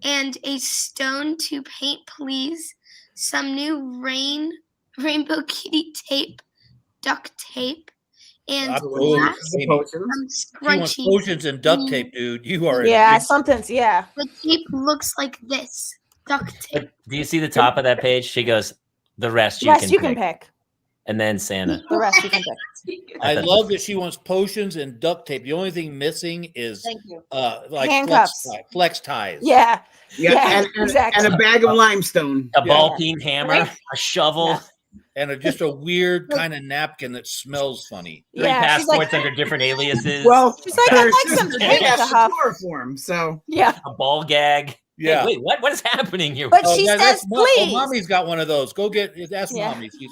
and a stone to paint, please. Some new rainbow kitty tape, duct tape, and Oh, glass, Amy, Potions. she wants scrunchie. potions and duct tape, dude. You are Yeah, a something's, yeah. The tape looks like this. Duct tape. But do you see the top of that page? She goes, "The rest you Rest can you pick." can pick. And then Santa. The rest you can pick. I love that she wants potions and duct tape. The only thing missing is Thank you. like Handcuffs. flex ties. Yeah. Yeah, Yeah, and exactly. and a bag of limestone. A Yeah. ball peen hammer, a shovel, Yeah. And just a weird kind of napkin that smells funny. 3 Yeah, she's passports like, under different aliases. Well, She's like, her I'd like some sister tape did have to huff. chloroform, so yeah. a ball gag. Yeah. Hey, wait, what is happening here? But she that's says, Mom- oh, please. Mommy's got one of those. Go ask Yeah. Mommy. She's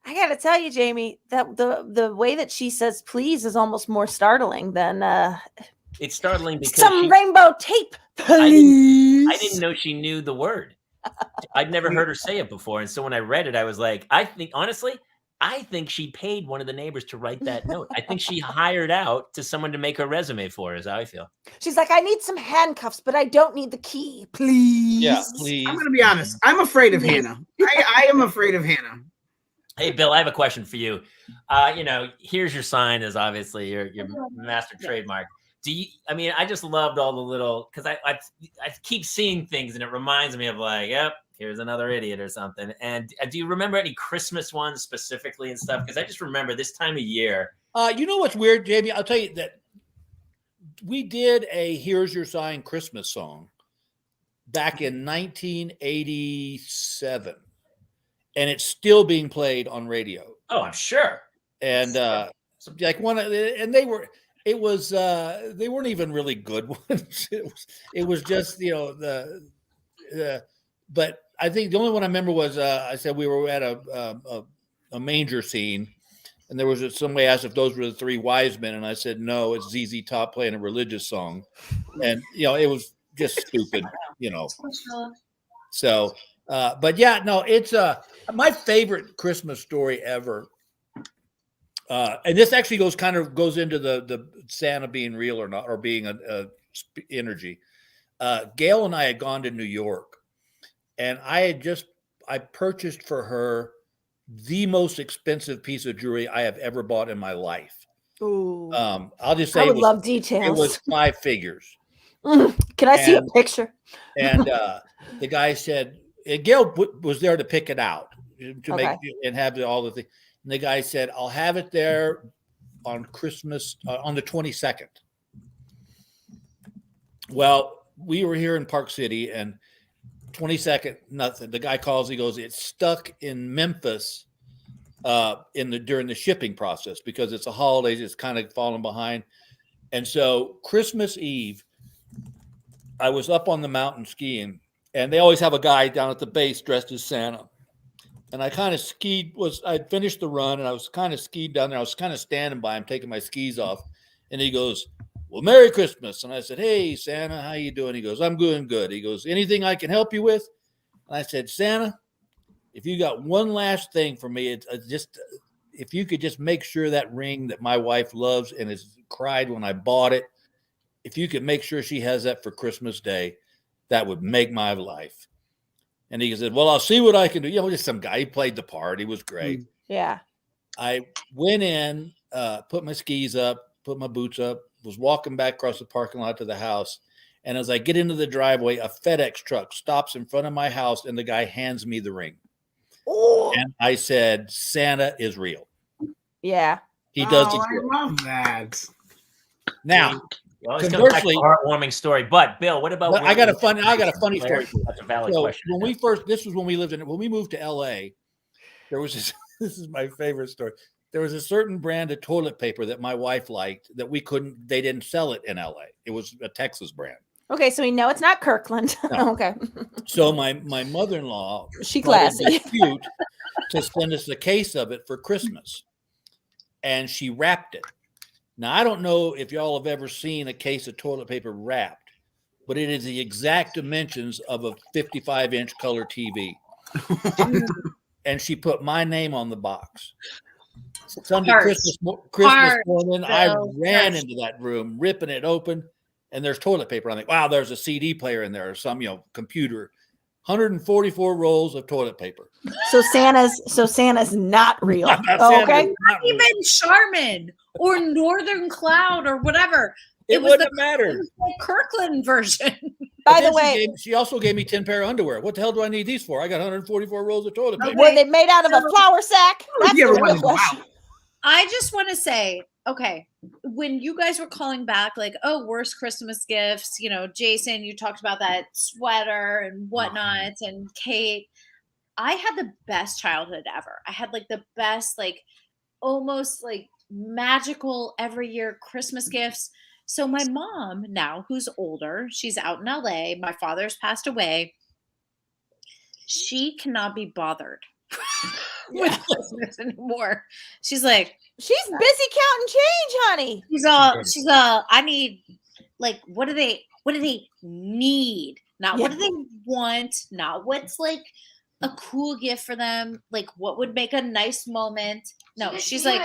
I gotta tell you, Jamie, that the way that she says please is almost more startling than It's startling because some she- rainbow tape, please. I didn't know she knew the word. I'd never heard her say it before. And so when I read it, I was like, I think she paid one of the neighbors to write that note. I think she hired out to someone to make her resume for her, is how I feel. She's like, I need some handcuffs, but I don't need the key, please. yeah, please. I'm gonna be honest. I'm afraid of Hannah. I am afraid of Hannah. Hey, Bill, I have a question for you. Here's your sign is obviously your master trademark. I just loved all the little, because I keep seeing things and it reminds me of like, yep, here's another idiot or something. And do you remember any Christmas ones specifically and stuff? Because I just remember this time of year. You know what's weird, Jamie? I'll tell you that we did a "Here's Your Sign" Christmas song back in 1987, and it's still being played on radio. Oh, I'm sure. And like and they weren't even really good ones. It was just but I think the only one I remember was I said we were at a manger scene, and there was somebody asked if those were the 3 wise men, and I said no, it's ZZ Top playing a religious song, and it was just stupid, So, but yeah, no, it's my favorite Christmas story ever. And this actually goes into the Santa being real or not, or being a energy. Gail and I had gone to New York, and I purchased for her the most expensive piece of jewelry I have ever bought in my life. Ooh. I'll just say I would love it details. was 5 figures. Can I see a picture? And the guy said, and Gail was there to pick it out to make and have all the things. And the guy said, I'll have it there on Christmas, on the 22nd. Well, we were here in Park City, and 22nd, nothing. The guy calls, he goes, it's stuck in Memphis during the shipping process because it's a holiday, it's kind of falling behind. And so Christmas Eve, I was up on the mountain skiing, and they always have a guy down at the base dressed as Santa. and I kind of I'd finished the run and I was kind of skied down there. I was kind of standing by him, taking my skis off. And he goes, well, Merry Christmas. And I said, hey, Santa, how you doing? He goes, I'm doing good. He goes, anything I can help you with? And I said, Santa, if you got one last thing for me, it's just, if you could just make sure that ring that my wife loves and has cried when I bought it, if you could make sure she has that for Christmas Day, that would make my life. And he said, well, I'll see what I can do. You know, just some guy, he played the part. He was great. Yeah. I went in, put my skis up, put my boots up, was walking back across the parking lot to the house. And as I get into the driveway, a FedEx truck stops in front of my house and the guy hands me the ring. Oh. And I said, Santa is real. Yeah. He does exist. I love that. Now, conversely, heartwarming story. But Bill, what about? I got a funny story. That's a valid question. When we moved to LA, there was this. This is my favorite story. There was a certain brand of toilet paper that my wife liked that they didn't sell it in LA. It was a Texas brand. Okay, so we know it's not Kirkland. No. Okay. So my mother-in-law, she classy, cute, to send us a case of it for Christmas, and she wrapped it. Now I don't know if y'all have ever seen a case of toilet paper wrapped, but it is the exact dimensions of a 55-inch color TV. And she put my name on the box. Sunday Christmas morning, I ran into that room, ripping it open, and there's toilet paper. I think, wow, there's a CD player in there or some, computer. 144 rolls of toilet paper. So Santa's not real. Okay. Not even Charmin or Northern Cloud or whatever. It wouldn't have mattered. It was the Kirkland version. By the way, she also gave me 10 pair of underwear. What the hell do I need these for? I got 144 rolls of toilet paper. Were they made out of a flour sack? That's the real question. I just want to say, okay, when you guys were calling back, like, oh, worst Christmas gifts, Jason, you talked about that sweater and whatnot, and Kate, I had the best childhood ever. I had like the best, like almost like magical every year Christmas gifts. So my mom now, who's older, she's out in LA. My father's passed away. She cannot be bothered with Christmas anymore. She's like, she's busy counting change, honey. She's all, I need, like, what do they need? Not what do they want? Not what's like a cool gift for them. Like, what would make a nice moment? No, she's like,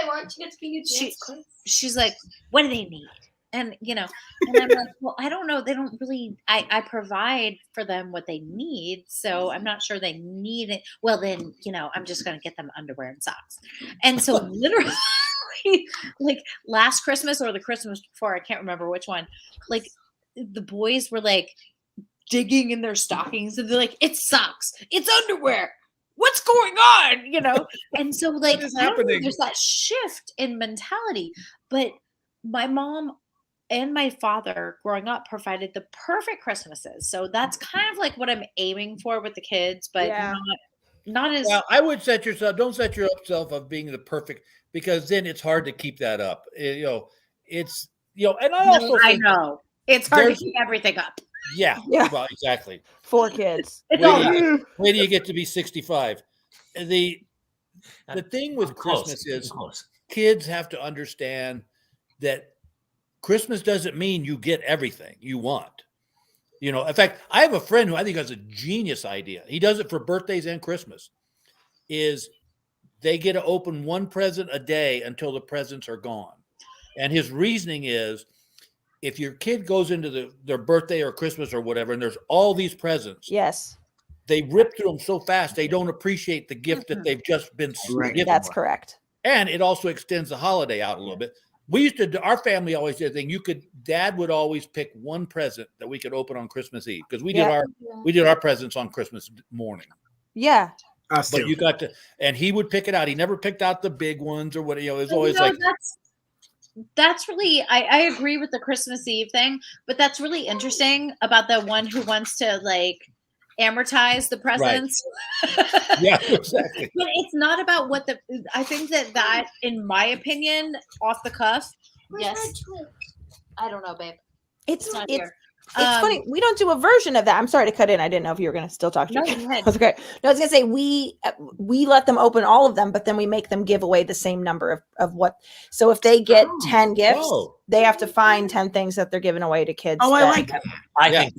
she's like, what do they need? And, and I'm like, well, I don't know. They don't really, I provide for them what they need. So I'm not sure they need it. Well, then, I'm just going to get them underwear and socks. And so literally like last Christmas or the Christmas before, I can't remember which one, like the boys were like digging in their stockings and they're like, it's socks, it's underwear. What's going on? And so like, there's that shift in mentality, but my mom and my father growing up provided the perfect Christmases. So that's kind of like what I'm aiming for with the kids, but not as well. I would don't set yourself up being the perfect, because then it's hard to keep that up. It's, and I know it's hard to keep everything up. Yeah. Well, exactly. 4 kids. Wait till you get to be 65. The thing with Christmas is kids have to understand that Christmas doesn't mean you get everything you want. In fact, I have a friend who I think has a genius idea. He does it for birthdays and Christmas. Is they get to open one present a day until the presents are gone. And his reasoning is, if your kid goes into their birthday or Christmas or whatever, and there's all these presents, yes, they rip through them so fast they don't appreciate the gift that they've just been given. That's correct. And it also extends the holiday out a little bit. Our family always did a thing. Dad would always pick one present that we could open on Christmas Eve, because we did our presents on Christmas morning. Yeah. But you got to, and he would pick it out. He never picked out the big ones or what, it was always like. That's really, I agree with the Christmas Eve thing, but that's really interesting about the one who wants to like amortize the presents. Right. Yeah, exactly. But it's not about I think that in my opinion, off the cuff, yes. I don't know, babe. It's not here. It's funny. We don't do a version of that. I'm sorry to cut in. I didn't know if you were going to still talk to No, your go ahead. That's okay. No, I was going to say we let them open all of them, but then we make them give away the same number of what. So if they get 10 gifts, they have to find 10 things that they're giving away to kids. Oh, I like that. I think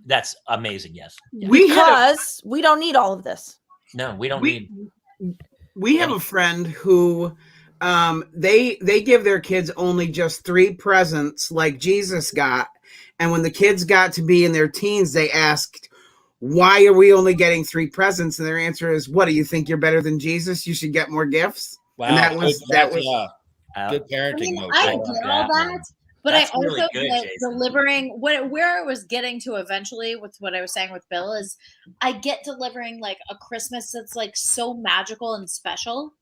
that's amazing. Yes. Yeah. Because we don't need all of this. No, we don't need. We have a friend who they give their kids only just 3 presents like Jesus got. And when the kids got to be in their teens, they asked, why are we only getting 3 presents? And their answer is, what, do you think you're better than Jesus? You should get more gifts. Wow. And that was good parenting. I get all that, but That's I also really good, get Jason. delivering where I was getting to eventually with what I was saying with Bill is I get delivering like a Christmas that's like so magical and special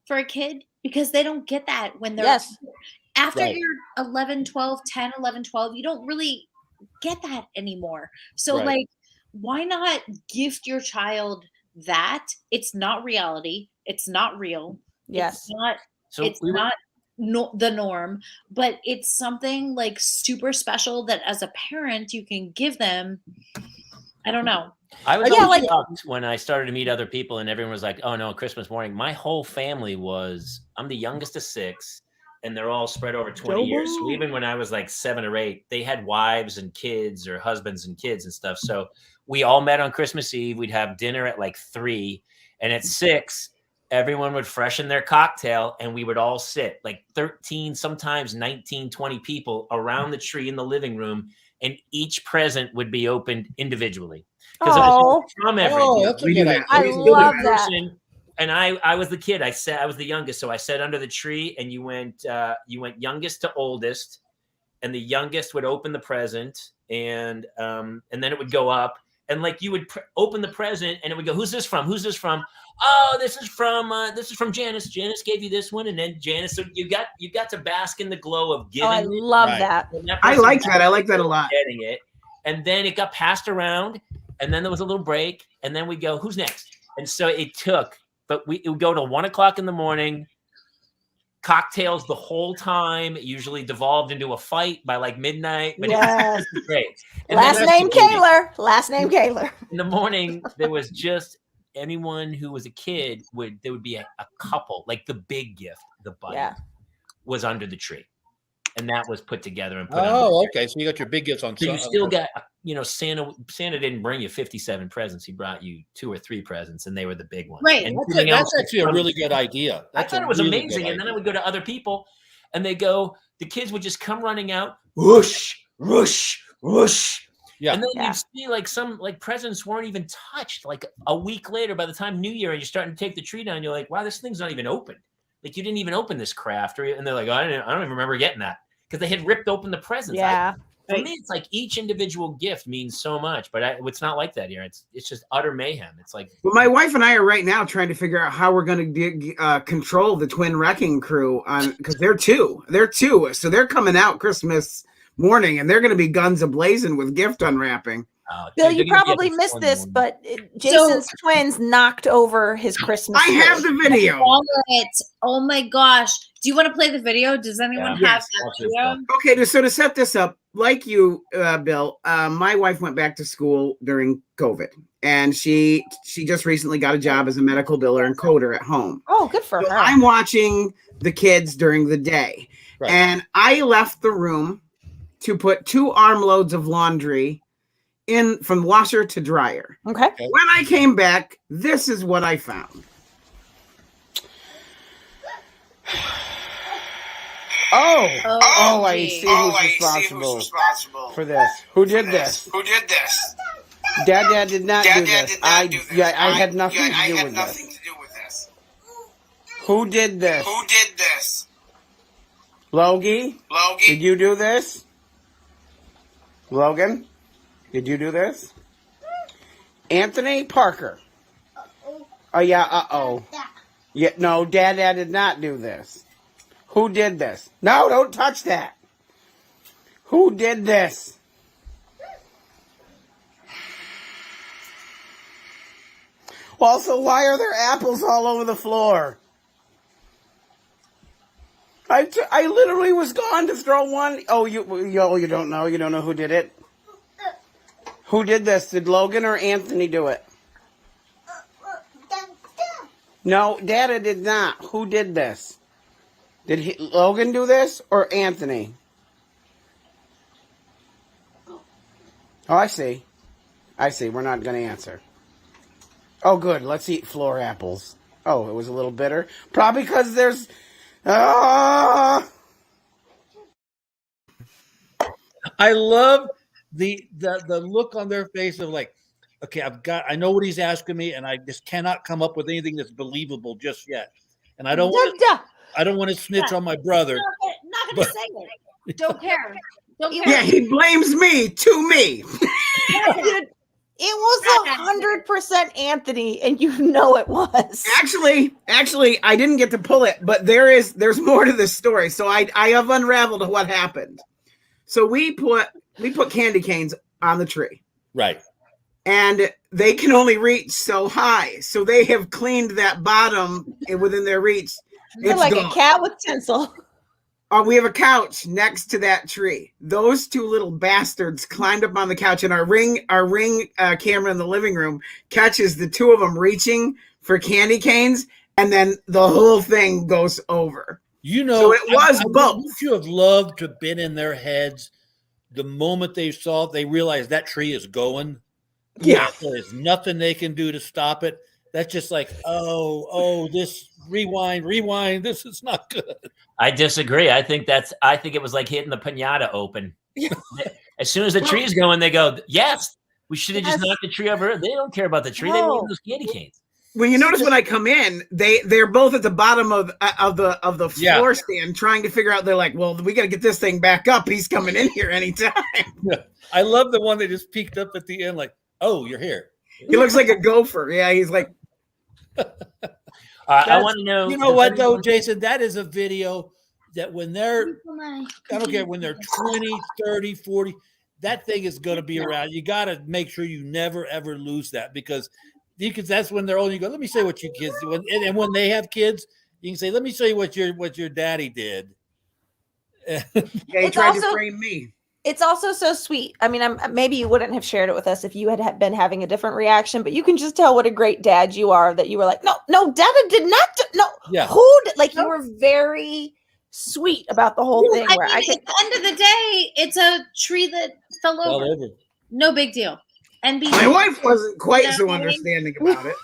for a kid because they don't get that when they're after you're 11, 12, 10, 11, 12, you don't really get that anymore. So like, why not gift your child that? It's not reality. It's not real. Yes. It's not the norm, but it's something like super special that as a parent you can give them. I don't know. I was always shocked when I started to meet other people and everyone was like, oh no, Christmas morning. My whole family I'm the youngest of 6 and they're all spread over 20 years. So even when I was like 7 or 8, they had wives and kids or husbands and kids and stuff. So we all met on Christmas Eve. We'd have dinner at like 3 and at 6, everyone would freshen their cocktail and we would all sit like 13, sometimes 19, 20 people around the tree in the living room. And each present would be opened individually. Because it was from everyone. I love that. And I was the kid. I was the youngest. So I sat under the tree and you went youngest to oldest. And the youngest would open the present and then it would go up. And like you would open the present and it would go, who's this from? Who's this from? Oh, this is from Janice. Janice gave you this one. And then Janice, so you got to bask in the glow of giving. Oh, I love that. I like that. I like that a lot. Getting it. And then it got passed around and then there was a little break and then we go, who's next? And so it would go to 1 o'clock in the morning, cocktails the whole time. It usually devolved into a fight by like midnight. But it was great. And Last name Kaler. In the morning, there was just anyone who was a kid there would be a couple, like the big gift, the buddy was under the tree. And that was put together and put okay. So you got your big gifts on. So you still got, Santa didn't bring you 57 presents. He brought you 2 or 3 presents and they were the big ones. Right. And that's actually a really good idea. I thought it was amazing. And then I would go to other people and the kids would just come running out, whoosh, whoosh, whoosh. Yeah. And then you'd see like some presents weren't even touched. Like a week later, by the time New Year and you're starting to take the tree down, you're like, wow, this thing's not even open. Like you didn't even open this craft. And they're like, oh, I don't even remember getting that. Because they had ripped open the presents. Yeah. For me, it's like each individual gift means so much, but it's not like that here. It's just utter mayhem. It's like. Well, my wife and I are right now trying to figure out how we're going to control the twin wrecking crew because they're 2. So they're coming out Christmas morning and they're going to be guns a-blazing with gift unwrapping. Bill, you probably missed this, but Jason's twins knocked over his Christmas tree. I have the video. Oh my gosh. Do you want to play the video? Does anyone have that video? Okay, so to set this up, like you, Bill, my wife went back to school during COVID, and she just recently got a job as a medical biller and coder at home. Oh, good for her. I'm watching the kids during the day, and I left the room to put 2 armloads of laundry in from washer to dryer. Okay. When I came back, this is what I found. I see who's responsible for this. Who did this? Dad did not do this. I had nothing to do with this. Who did this? Logie? Did you do this? Logan? Did you do this? Anthony Parker? Oh, yeah, Yeah, no, Dad did not do this. Who did this? No, don't touch that. Who did this? Also, why are there apples all over the floor? I literally was gone to throw one. Oh, you don't know? You don't know who did it? Who did this? Did Logan or Anthony do it? No, Dada did not. Who did this? Did Logan do this or Anthony? Oh, I see. We're not going to answer. Oh, good. Let's eat floor apples. Oh, it was a little bitter. Probably because there's... I love the look on their face of like, okay, I know what he's asking me, and I just cannot come up with anything that's believable just yet. And I don't want to snitch on my brother. Not going to say it. Don't care. Yeah, he blames me to me. It was 100% Anthony, and you know it was. Actually, I didn't get to pull it, but there's more to this story. So I have unraveled what happened. So we put candy canes on the tree. Right. And they can only reach so high. So they have cleaned that bottom within their reach. You're like gone. A cat with tinsel. We have a couch next to that tree. Those two little bastards climbed up on the couch, and our ring camera in the living room catches the two of them reaching for candy canes, and then the whole thing goes over. You know, so it was both. Would you have loved to have been in their heads the moment they realized that tree is going? Yeah. There's nothing they can do to stop it. That's just like, this rewind. This is not good. I disagree. I think it was like hitting the piñata open. As soon as the tree's going, they go, yes, we should have just knocked the tree over. They don't care about the tree. They need those candy canes. When you notice when I come in, they're both at the bottom of the floor stand trying to figure out. They're like, well, we got to get this thing back up. He's coming in here anytime. Yeah. I love the one that just peeked up at the end, like, oh, you're here. He looks like a gopher. Yeah, he's like. I want to know. You know what, though, Jason? That is a video that when they're, I don't care, when they're 20, 30, 40, that thing is going to be around. You got to make sure you never, ever lose that because that's when they're old. You go, let me say what your kids do. And when they have kids, you can say, let me show you what your daddy did. Yeah, he tried to frame me. It's also so sweet. I mean, maybe you wouldn't have shared it with us if you had been having a different reaction, but you can just tell what a great dad you are that you were like, no, Dada did not. You were very sweet about the whole thing. At the end of the day, it's a tree that fell over. No big deal. And my wife wasn't quite so understanding about it.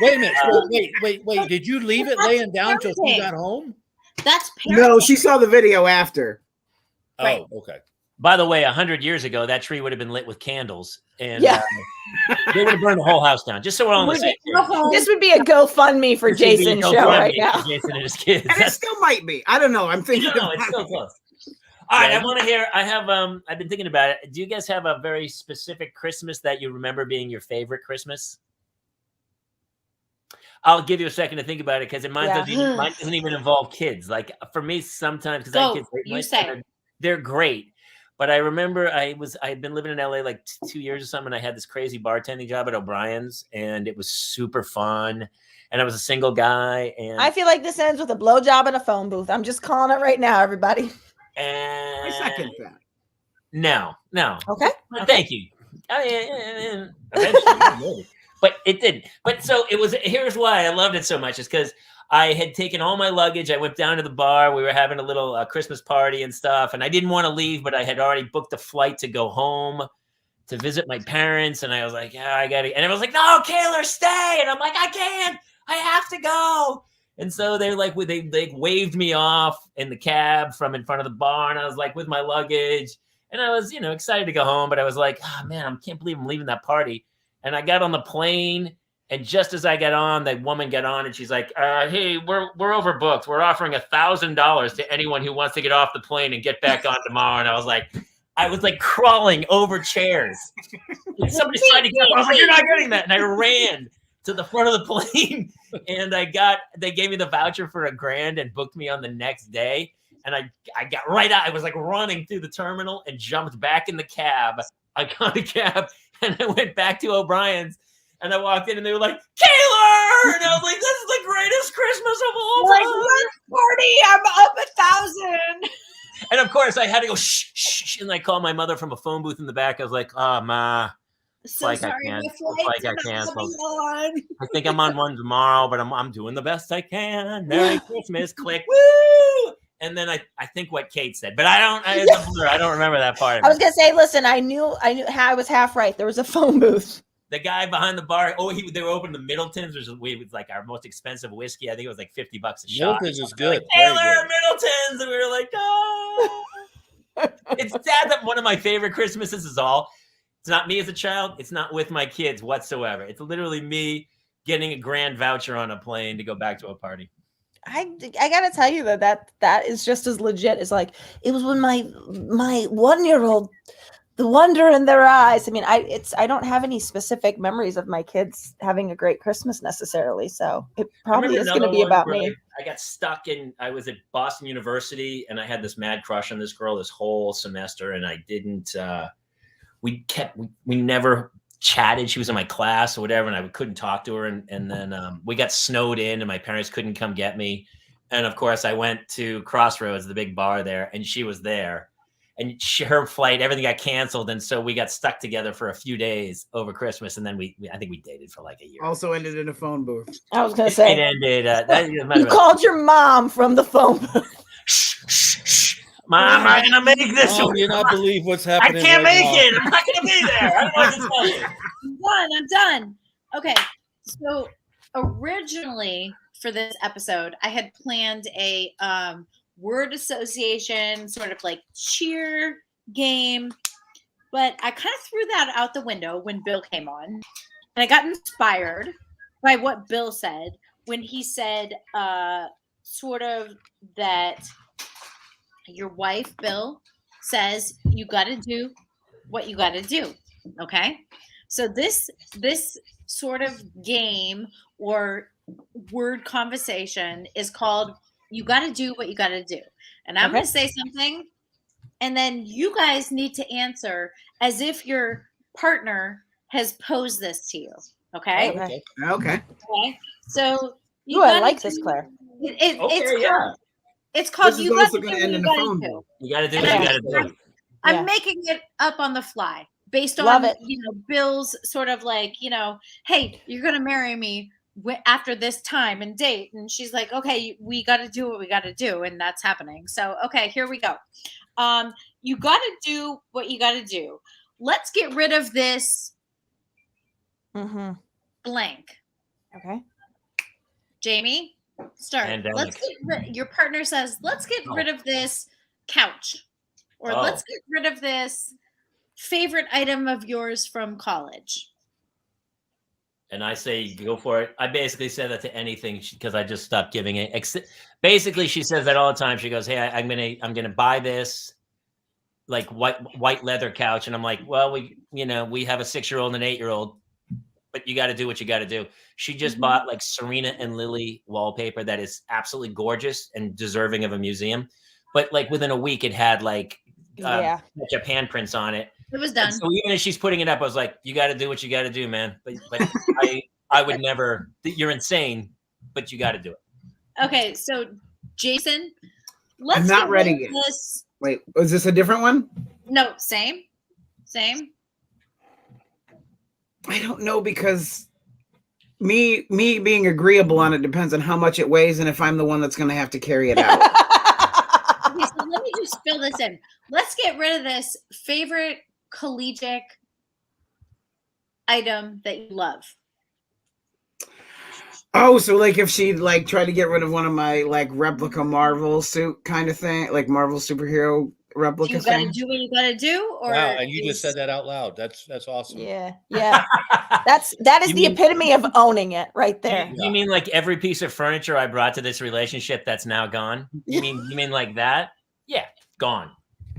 Wait a minute. Wait. Did you leave it laying down till she got home? That's parenting. No, she saw the video after. Oh, right. Okay. By the way, 100 years ago, that tree would have been lit with candles, and they would have burned the whole house down. Just so we're on the same page. This would be a GoFundMe for Jason's show right now. Jason and his kids. And it still might be. I don't know. I'm thinking. No, it's still close. All right, I want to hear. I've been thinking about it. Do you guys have a very specific Christmas that you remember being your favorite Christmas? I'll give you a second to think about it because mine doesn't even involve kids. Like for me, sometimes because I have kids, they're great. But I remember I had been living in LA like 2 years or something. And I had this crazy bartending job at O'Brien's, and it was super fun. And I was a single guy. And I feel like this ends with a blowjob in a phone booth. I'm just calling it right now, everybody. And I second that. No. Okay. Thank you. Eventually, but it didn't. But so it was. Here's why I loved it so much is because I had taken all my luggage. I went down to the bar. We were having a little Christmas party and stuff. And I didn't want to leave, but I had already booked a flight to go home to visit my parents. And I was like, yeah, I got to. And everyone was like, no, Kaler, stay. And I'm like, I can't. I have to go. And so they waved me off in the cab from in front of the bar. And I was like with my luggage. And I was, excited to go home. But I was like, oh, man, I can't believe I'm leaving that party. And I got on the plane. And just as I got on, the woman got on and she's like, hey, we're overbooked. We're offering $1,000 to anyone who wants to get off the plane and get back on tomorrow. And I was like crawling over chairs. And somebody's trying to get up. I was like, you're not getting that. And I ran to the front of the plane and they gave me the voucher for $1,000 and booked me on the next day. And I got right out. I was like running through the terminal and jumped back in the cab. I got a cab and I went back to O'Brien's. And I walked in and they were like, Kaler! And I was like, this is the greatest Christmas of all time. Party, I'm up 1,000. And of course I had to go, shh. And I called my mother from a phone booth in the back. I was like, oh, Ma, So like sorry, I my can't. flight's Like I not canceled. coming on. I think I'm on one tomorrow, but I'm doing the best I can. Merry Christmas, click, woo! And then I think what Kate said, but it's a blur. I don't remember that part of I was it. gonna say, listen, I knew I was half right. There was a phone booth. The guy behind the bar, they were opening the Middleton's, which was like our most expensive whiskey. I think it was like $50 a shot. Middleton's is good. Like, Taylor, Middleton's, and we were like, oh. It's sad that one of my favorite Christmases is it's not me as a child. It's not with my kids whatsoever. It's literally me getting a grand voucher on a plane to go back to a party. I gotta tell you that is just as legit as like it was when my 1-year-old, the wonder in their eyes. I mean, I don't have any specific memories of my kids having a great Christmas necessarily, so it probably is going to be about me. I got stuck I was at Boston University, and I had this mad crush on this girl this whole semester, and I didn't. We never chatted. She was in my class or whatever, and I couldn't talk to her. And then we got snowed in, and my parents couldn't come get me. And of course, I went to Crossroads, the big bar there, and she was there. And her flight, everything got canceled, and so we got stuck together for a few days over Christmas, and then I think we dated for like a year. Also ended in a phone booth. I was going to say it ended. you called your mom from the phone booth. Shh. Mom, I'm not gonna make this. You not believe what's happening. I can't right make now. it. I'm not gonna be there. I don't know what to tell you. I'm done. Okay, so originally for this episode, I had planned a word association, sort of like cheer game, but I kind of threw that out the window when Bill came on, and I got inspired by what Bill said when he said, sort of that. Your wife, Bill, says you got to do what you got to do. Okay. So this sort of game or word conversation is called you got to do what you got to do. And I'm going to say something, and then you guys need to answer as if your partner has posed this to you. Okay. Okay. So I like this, Claire. It's called This you is got also to going do to end what in you a got phone to do. booth. You got to do what you got to do. I'm making it up on the fly based Love on it. Bill's sort of like, hey, you're gonna marry me after this time and date, and she's like, okay, we got to do what we got to do, and that's happening. So okay, here we go. You got to do what you got to do. Let's get rid of this blank. Okay. Jamie, start. Pandemic. Your partner says, let's get rid of this couch, or let's get rid of this favorite item of yours from college. And I say, go for it. I basically said that to anything because I just stopped giving it. Basically, she says that all the time. She goes, hey, I'm gonna buy this like white leather couch. And I'm like, well, we have a 6-year-old and an 8-year-old. But you got to do what you got to do. She just bought like Serena and Lily wallpaper that is absolutely gorgeous and deserving of a museum. But like within a week, it had like Japan prints on it. It was done. And so even as she's putting it up, I was like, you got to do what you got to do, man. But I would never. You're insane, but you got to do it. Okay, so Jason, I'm not ready yet. Wait, is this a different one? No, same. I don't know because me being agreeable on it depends on how much it weighs and if I'm the one that's going to have to carry it out. Okay, so let me just fill this in. Let's get rid of this favorite collegiate item that you love. Oh, so like if she like tried to get rid of one of my like replica Marvel suit kind of thing, like Marvel superhero replica thing. You gotta do what you gotta do, or wow, and you just said that out loud. That's awesome. Yeah. That is the epitome of owning it right there. You mean like every piece of furniture I brought to this relationship that's now gone? You mean like that? Yeah, gone.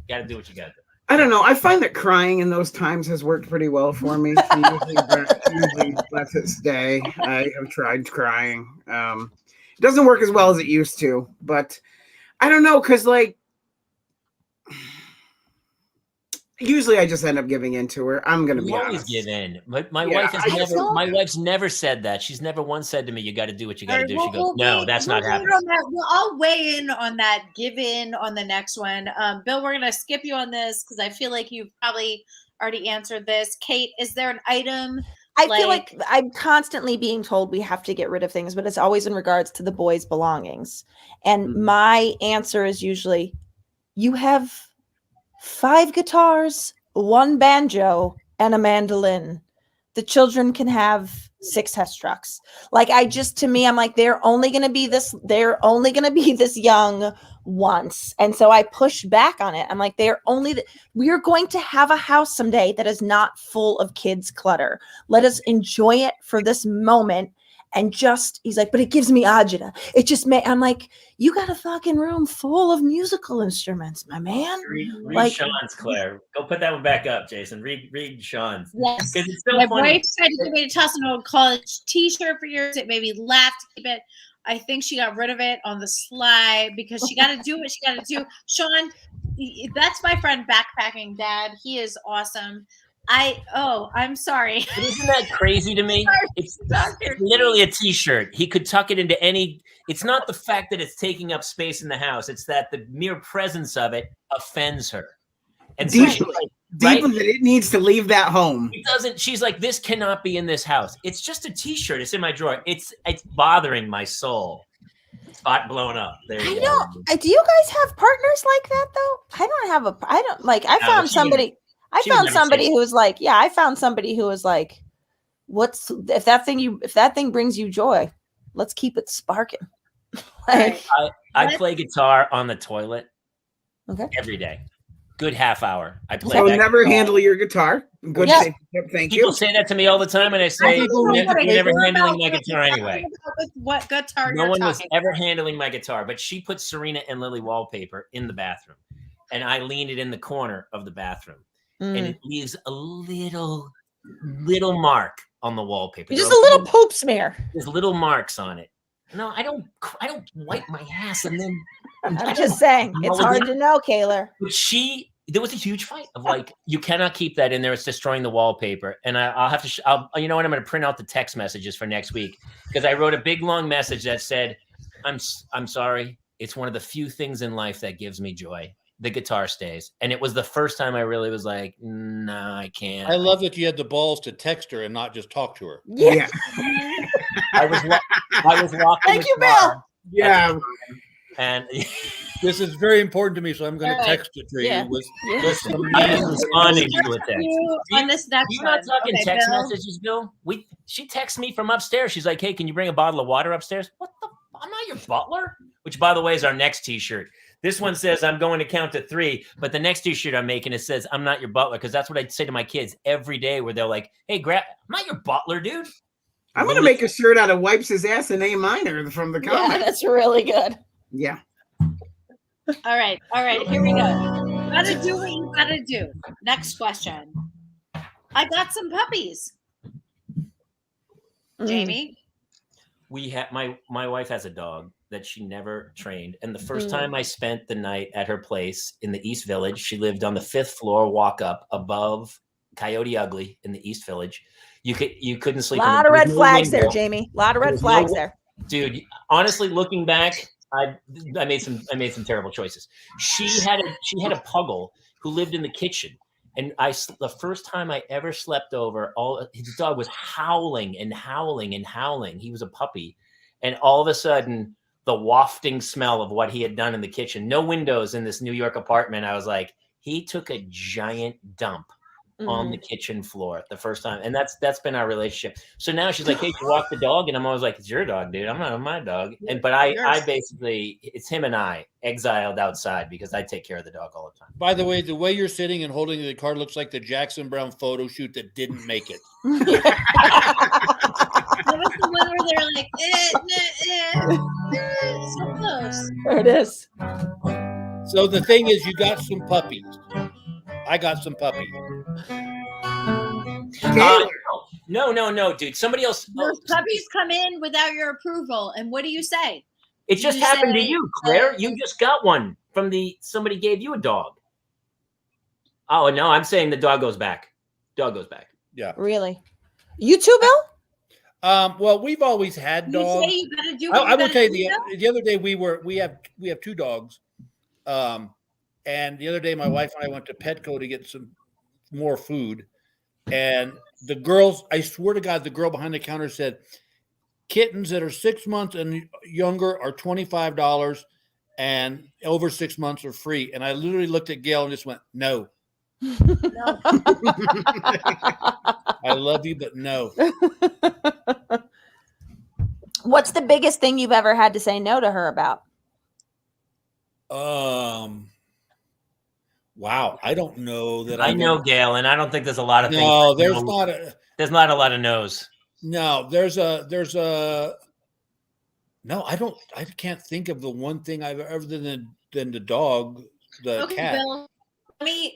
Got to do what you got to do. I don't know. I find that crying in those times has worked pretty well for me. She usually lets it stay. I have tried crying. It doesn't work as well as it used to, but I don't know because like usually I just end up giving in to her. I'm gonna be honest. Always give in. My wife has never. My wife's never said that. She's never once said to me, "You got to do what you got to do." She goes, "No, that's not happening." We'll all weigh in on that. Give in on the next one. Bill, we're gonna skip you on this because I feel like you probably already answered this. Kate, is there an item? I feel like I'm constantly being told we have to get rid of things, but it's always in regards to the boys' belongings. And my answer is usually, you have 5 guitars, 1 banjo, and a mandolin. The children can have 6 test trucks. Like, to me, I'm like, they're only going to be this young once. And so I push back on it. I'm like, we are going to have a house someday that is not full of kids clutter. Let us enjoy it for this moment. And he's like, but it gives me agita. It just I'm like, you got a fucking room full of musical instruments, my man. Read Sean's, Claire. Go put that one back up, Jason. Read Sean's. Yes. Because it's so My funny. wife tried to get me to toss an old college t-shirt for years. It made me laugh to keep it. I think she got rid of it on the sly because she got to do what she got to do. Sean, that's my friend Backpacking Dad. He is awesome. I'm sorry. But isn't that crazy to me? It's literally a t-shirt. He could tuck it into any. It's not the fact that it's taking up space in the house. It's that the mere presence of it offends her. And so deeply that it needs to leave that home. It doesn't. She's like, this cannot be in this house. It's just a t-shirt. It's in my drawer. It's bothering my soul. Spot blown up. There you go. Do you guys have partners like that though? I found somebody who was like, I found somebody who was like, if that thing brings you joy, let's keep it sparking. I play guitar on the toilet every day. Good half hour. I play. So never handle your guitar. Good. Yeah. Thank you. People say that to me all the time, and I say, "You're never handling my guitar anyway." What guitar? No one was ever handling my guitar, but she put Serena and Lily wallpaper in the bathroom, and I leaned it in the corner of the bathroom, and it leaves a little mark on the wallpaper. Just a little poop smear. There's little marks on it. No, I don't wipe my ass and then. I'm just saying, it's hard to know, Kaler. But there was a huge fight of like, you cannot keep that in there. It's destroying the wallpaper. And I'll have to, you know what? I'm going to print out the text messages for next week because I wrote a big long message that said, I'm sorry. It's one of the few things in life that gives me joy. The guitar stays. And it was the first time I really was like, no, I can't. I love that you had the balls to text her and not just talk to her. Yeah. I was walking. Thank you, Bill. Yeah. And this is very important to me, so I'm going to text it to you. I was responding to it. On this next You're not talking text messages, Bill. She texts me from upstairs. She's like, "Hey, can you bring a bottle of water upstairs?" What the? I'm not your butler. Which, by the way, is our next T-shirt. This one says, "I'm going to count to 3," but the next T-shirt I'm making, it says, "I'm not your butler," because that's what I say to my kids every day. Where they're like, "Hey, I'm not your butler, dude." I'm going to make a shirt out of "Wipes His Ass" in A minor from the comic. Yeah, that's really good. Yeah. All right. Here we go. You gotta do what you gotta do. Next question. I got some puppies. Jamie? We have my wife has a dog that she never trained, and the first time I spent the night at her place in the East Village, she lived on the 5th floor, walk up above Coyote Ugly in the East Village. You couldn't sleep. A lot of red flags there, Jamie. A lot of red flags there, dude. Honestly, looking back, I made some terrible choices. She had a puggle who lived in the kitchen, and the first time I ever slept over, his dog was howling and howling and howling. He was a puppy, and all of a sudden, the wafting smell of what he had done in the kitchen. No windows in this New York apartment. I was like, he took a giant dump on the kitchen floor the first time, and that's been our relationship. So now she's like, "Hey, you walk the dog," and I'm always like, "It's your dog, dude. I'm not my dog." But I basically, it's him and I exiled outside because I take care of the dog all the time. By the way you're sitting and holding the card looks like the Jackson Brown photo shoot that didn't make it. That was the one where they're like, so close. There it is. So the thing is, you got some puppies. I got some puppies. No, dude. Somebody else. Those puppies come in without your approval, and what do you say? It just happened to you, Claire. You just got one from somebody gave you a dog. Oh no, I'm saying the dog goes back. Dog goes back. Yeah. Really? You too, Bill? Well, we've always had dogs. You gotta do I will tell you the other day we have 2 dogs. And the other day, my wife and I went to Petco to get some more food. And the girls, I swear to God, the girl behind the counter said, kittens that are 6 months and younger are $25 and over 6 months are free. And I literally looked at Gail and just went, no. No. I love you, but no. What's the biggest thing you've ever had to say no to her about? Wow, I don't know that. I know, Gail, and I don't think there's a lot of things. No, there's not a lot of no's. No, no, I can't think of the one thing I've ever than the dog, the cat. Bill,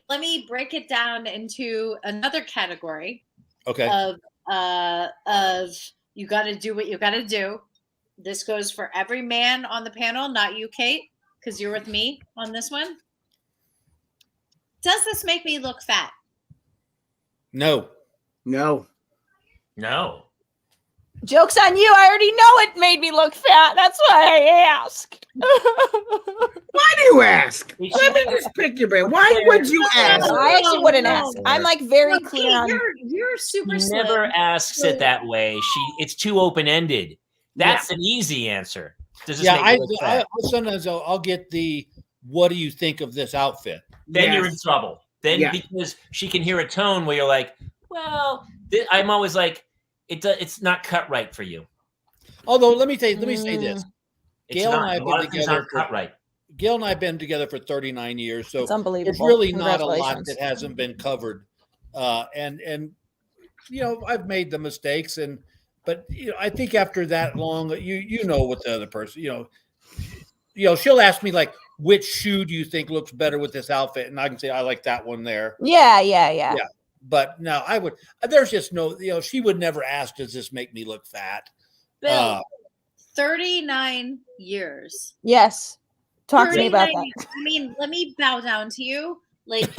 let me break it down into another category. Okay. Of you got to do what you got to do. This goes for every man on the panel, not you, Kate, because you're with me on this one. Does this make me look fat? No. Joke's on you. I already know it made me look fat. That's why I asked. Why do you ask? Let me just pick your brain. Why would you ask? I actually wouldn't ask. I'm like very clear on. You're super slim. Never asks it that way. It's too open-ended. That's an easy answer. Does this make you look fat? Sometimes I'll get the, what do you think of this outfit? Then you're in trouble. Then because she can hear a tone where you're like, well, I'm always like, it's not cut right for you. Although let me say this. Gail and I have been together Gail and I have been together for 39 years, so it's unbelievable. It's really not a lot that hasn't been covered. And you know, I've made the mistakes, but you know, I think after that long, you know what the other person, you know, she'll ask me like, which shoe do you think looks better with this outfit? And I can say, I like that one there. Yeah. But no, there's just no, you know, she would never ask, does this make me look fat? Bill, 39 years. Yes. Talk to me about that. I mean, let me bow down to you. Like,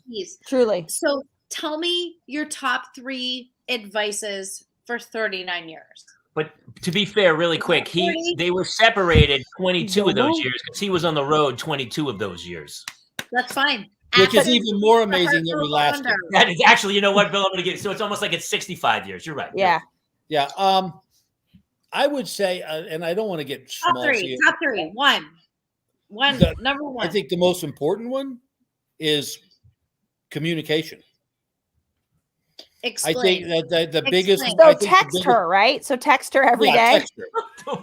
please. Truly. So tell me your top 3 advices for 39 years. But to be fair, really quick, they were separated 22 of those years because he was on the road 22 of those years. That's fine. Which is even more amazing that we lasted. That is actually, you know what, Bill, I'm going to get, so it's almost like it's 65 years. You're right. Yeah. Yeah. I would say, and I don't want to get small. Top three. One. Number one. I think the most important one is communication. Explain. I think that the biggest. So text her, right? So text her every day. Text her.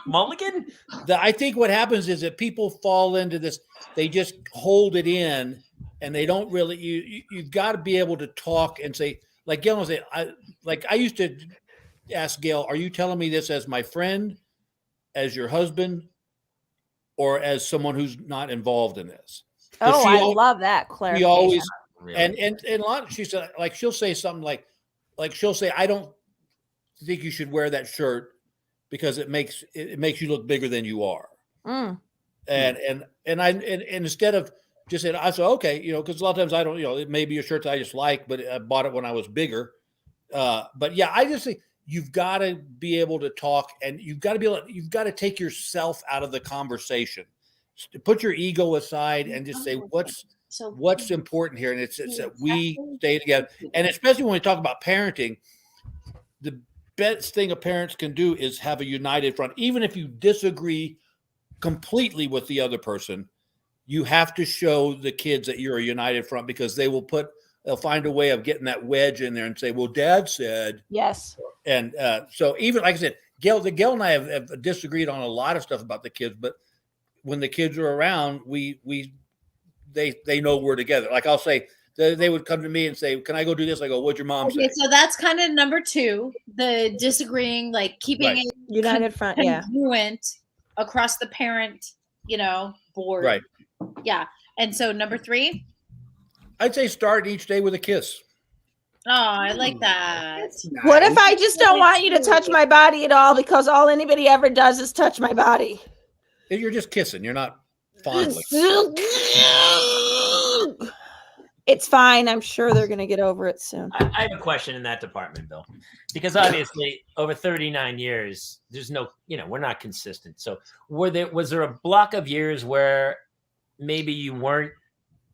Mulligan? I think what happens is that people fall into this. They just hold it in, and they don't really. You've got to be able to talk and say, like Gail will say, I used to ask Gail, "Are you telling me this as my friend, as your husband, or as someone who's not involved in this?" Oh, I love that clarification. We always. Really? And a lot, she said, like she'll say something like she'll say, "I don't think you should wear that shirt because it makes you look bigger than you are." Mm. And instead of just saying, I said, okay, you know, because a lot of times I don't, you know, it may be a shirt that I just like, but I bought it when I was bigger. But yeah, I just think you've got to be able to talk, and you've got to take yourself out of the conversation, put your ego aside, and just say what's important here. And it's that we stay together. And especially when we talk about parenting, the best thing a parent can do is have a united front. Even if you disagree completely with the other person, you have to show the kids that you're a united front, because they'll find a way of getting that wedge in there and say, well, Dad said. Yes. And so even, like I said, Gail and I have disagreed on a lot of stuff about the kids, but when the kids are around, they know we're together. Like I'll say, they would come to me and say, "Can I go do this?" I go, "What'd your mom say?" So that's kind of number 2, the disagreeing, like keeping it united front, congruent across the parent, board. Right. Yeah. And so number 3, I'd say start each day with a kiss. Oh, I like that. Nice. What if I just don't want you to touch my body at all, because all anybody ever does is touch my body? You're just kissing. You're not fondling. It's fine. I'm sure they're going to get over it soon. I have a question in that department, Bill, because obviously over 39 years, there's no, we're not consistent. So was there a block of years where maybe you weren't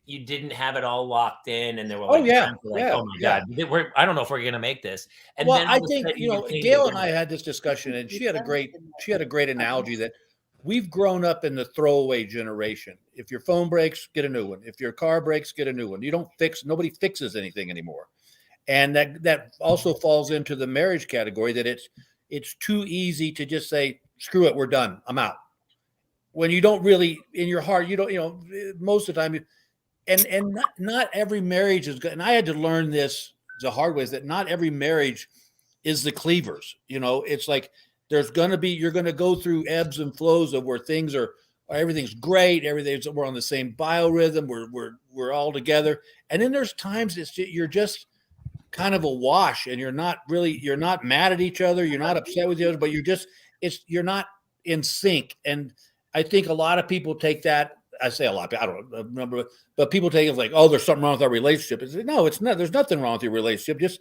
you didn't have it all locked in, and there were Oh, like, yeah, oh my God, I don't know if we're gonna make this. And well, then I all of a think, sudden you know, came Gail and together. I had this discussion, and she had a great analogy that we've grown up in the throwaway generation. If your phone breaks, get a new one. If your car breaks, get a new one. Nobody fixes anything anymore. And that also falls into the marriage category, that it's too easy to just say, screw it, we're done, I'm out. When you don't really, in your heart, you don't, you know, most of the time, and not every marriage is good. And I had to learn this the hard way, is that not every marriage is the Cleavers. You know, it's like you're going to go through ebbs and flows of where things are everything's great, we're on the same biorhythm, we're all together. And then there's times you're just kind of a wash, and you're not mad at each other, you're not upset with each other, but you're not in sync. And I think a lot of people take that, I say a lot, I don't remember, but people take it like, oh, there's something wrong with our relationship. No, it's not. There's nothing wrong with your relationship. Just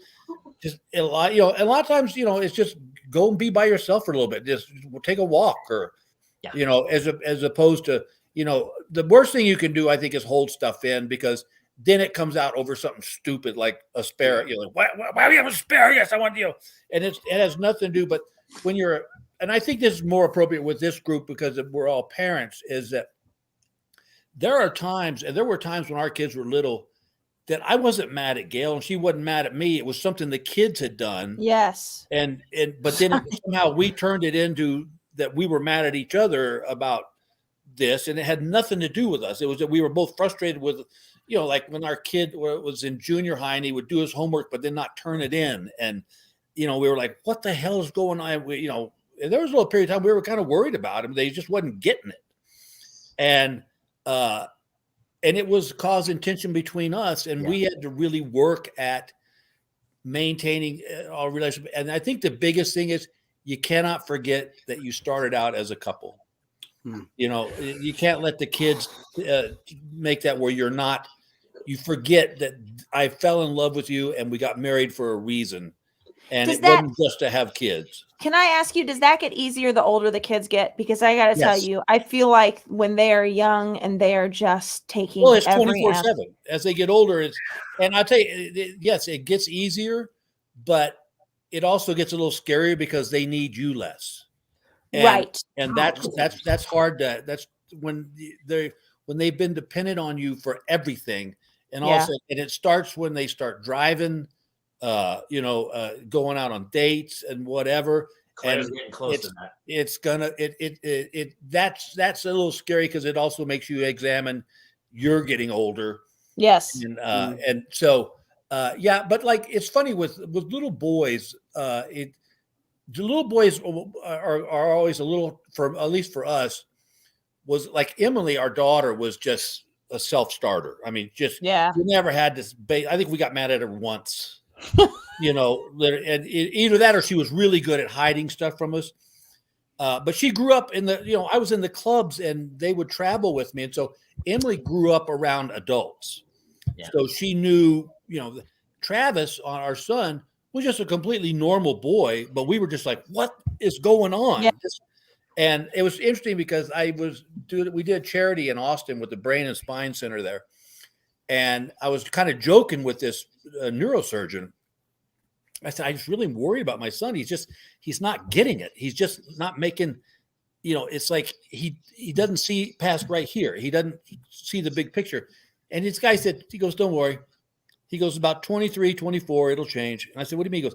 a lot, a lot of times, it's just go and be by yourself for a little bit. Just take a walk, or, as opposed to, the worst thing you can do, I think, is hold stuff in, because then it comes out over something stupid like asparagus. Why do you have asparagus? I want and it has nothing to do. But when and I think this is more appropriate with this group because we're all parents, is that there were times when our kids were little that I wasn't mad at Gail and she wasn't mad at me. It was something the kids had done. Yes. But then somehow we turned it into that we were mad at each other about this, and it had nothing to do with us. It was that we were both frustrated with, like when our kid was in junior high and he would do his homework, but then not turn it in. And, we were like, what the hell is going on? And there was a little period of time we were kind of worried about him. They just wasn't getting it. And it was causing tension between us, and we had to really work at maintaining our relationship. And I think the biggest thing is you cannot forget that you started out as a couple. You can't let the kids make that where you forget that I fell in love with you and we got married for a reason. And wasn't just to have kids. Can I ask you, does that get easier the older the kids get? Because I got to tell you, I feel like when they are young and they are just taking it's 24/7. As they get older, and I'll tell you, yes, it gets easier, but it also gets a little scarier because they need you less. Right. And that's hard. That's when they've been dependent on you for everything. And also, and it starts when they start driving, going out on dates and whatever. Claire's and getting close to that. It's gonna that's a little scary because it also makes you examine you're getting older. Yes. And so but like it's funny with little boys, the little boys are always a little, at least for us, was like Emily, our daughter, was just a self-starter. I mean, we never had this I think we got mad at her once. And either that or she was really good at hiding stuff from us. But she grew up in I was in the clubs and they would travel with me. And so Emily grew up around adults. Yeah. So she knew, Travis, our son, was just a completely normal boy, but we were just like, what is going on? Yeah. And it was interesting because we did charity in Austin with the Brain and Spine Center there. And I was kind of joking with this neurosurgeon. I said, I just really worry about my son. He's not getting it. He's just not making, it's like he doesn't see past right here. He doesn't see the big picture. And this guy said, he goes, don't worry. He goes, about 23, 24, it'll change. And I said, what do you mean?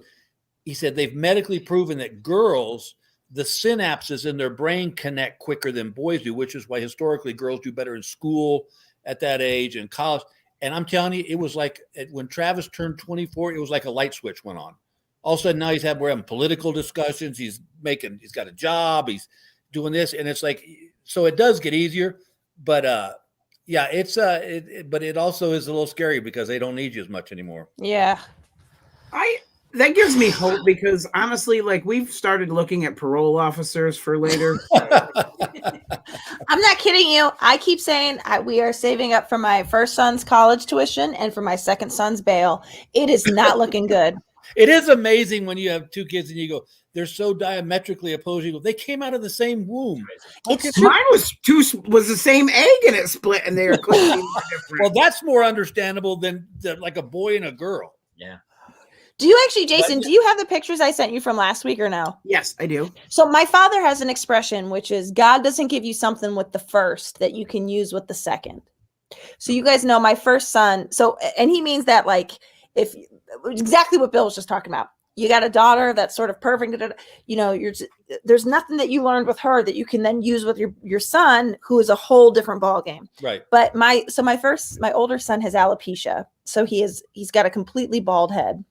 He said, they've medically proven that girls, the synapses in their brain connect quicker than boys do, which is why historically girls do better in school at that age and college. And I'm telling you, it was like when Travis turned 24, it was like a light switch went on. All of a sudden now we're having political discussions. He's got a job. He's doing this. And it's like, so it does get easier, but but it also is a little scary because they don't need you as much anymore. Yeah. That gives me hope because honestly, like we've started looking at parole officers for later. I'm not kidding you. I keep saying we are saving up for my first son's college tuition and for my second son's bail. It is not looking good. It is amazing when you have two kids and you go, they're so diametrically opposed. You go, they came out of the same womb. Mine was the same egg and it split, and they are completely different. Well, that's more understandable than like a boy and a girl. Yeah. Do you actually, Jason, do you have the pictures I sent you from last week or no? Yes, I do. So my father has an expression, which is God doesn't give you something with the first that you can use with the second. So you guys know my first son. So, and he means that like, if exactly what Bill was just talking about, you got a daughter that's sort of perfect, you know, there's nothing that you learned with her that you can then use with your son, who is a whole different ball game. Right. But my older son has alopecia. So he's got a completely bald head.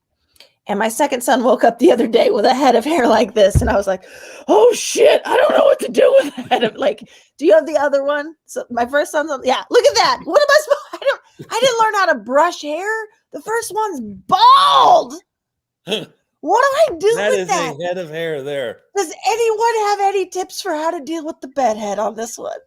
And my second son woke up the other day with a head of hair like this. And I was like, oh shit, I don't know what to do with that. Head like, do you have the other one? So my first son's yeah, look at that. What am I supposed I didn't learn how to brush hair. The first one's bald. What do I do with that? That is a head of hair there. Does anyone have any tips for how to deal with the bedhead on this one?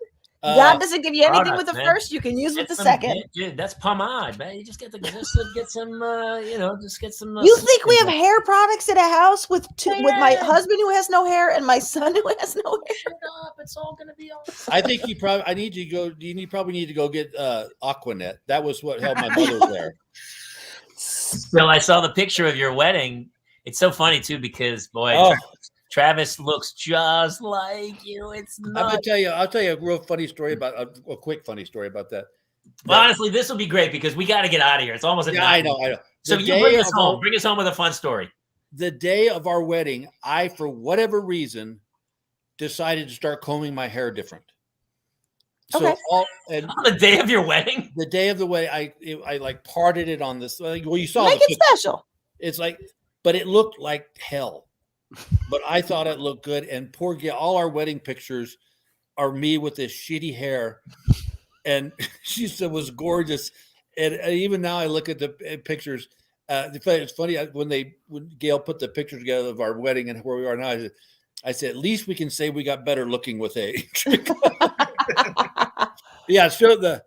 God doesn't give you anything with the first. You can use with the second. Dude, that's pomade, man. You just get some, just get some. You think we have hair products in a house with my husband who has no hair and my son who has no hair? Shut up! It's all gonna be all. I think you probably need to go get Aquanet. That was what held my mother's hair. Bill, I saw the picture of your wedding. It's so funny too because boy. Travis looks just like you. It's not. I'll tell you a real funny story about a quick funny story about that. Well, honestly, this will be great because we got to get out of here. It's almost I know. So you bring us home. Bring us home with a fun story. The day of our wedding, I, for whatever reason, decided to start combing my hair different. So okay. On the day of your wedding? The day of the wedding, I like parted it on this. Well, you saw make it special. It's like, but it looked like hell. But I thought it looked good, and poor Gail, all our wedding pictures are me with this shitty hair, and she said was gorgeous. And even now, I look at the pictures. It's funny when Gail put the pictures together of our wedding and where we are now. I said, at least we can say we got better looking with age. Yeah, show the.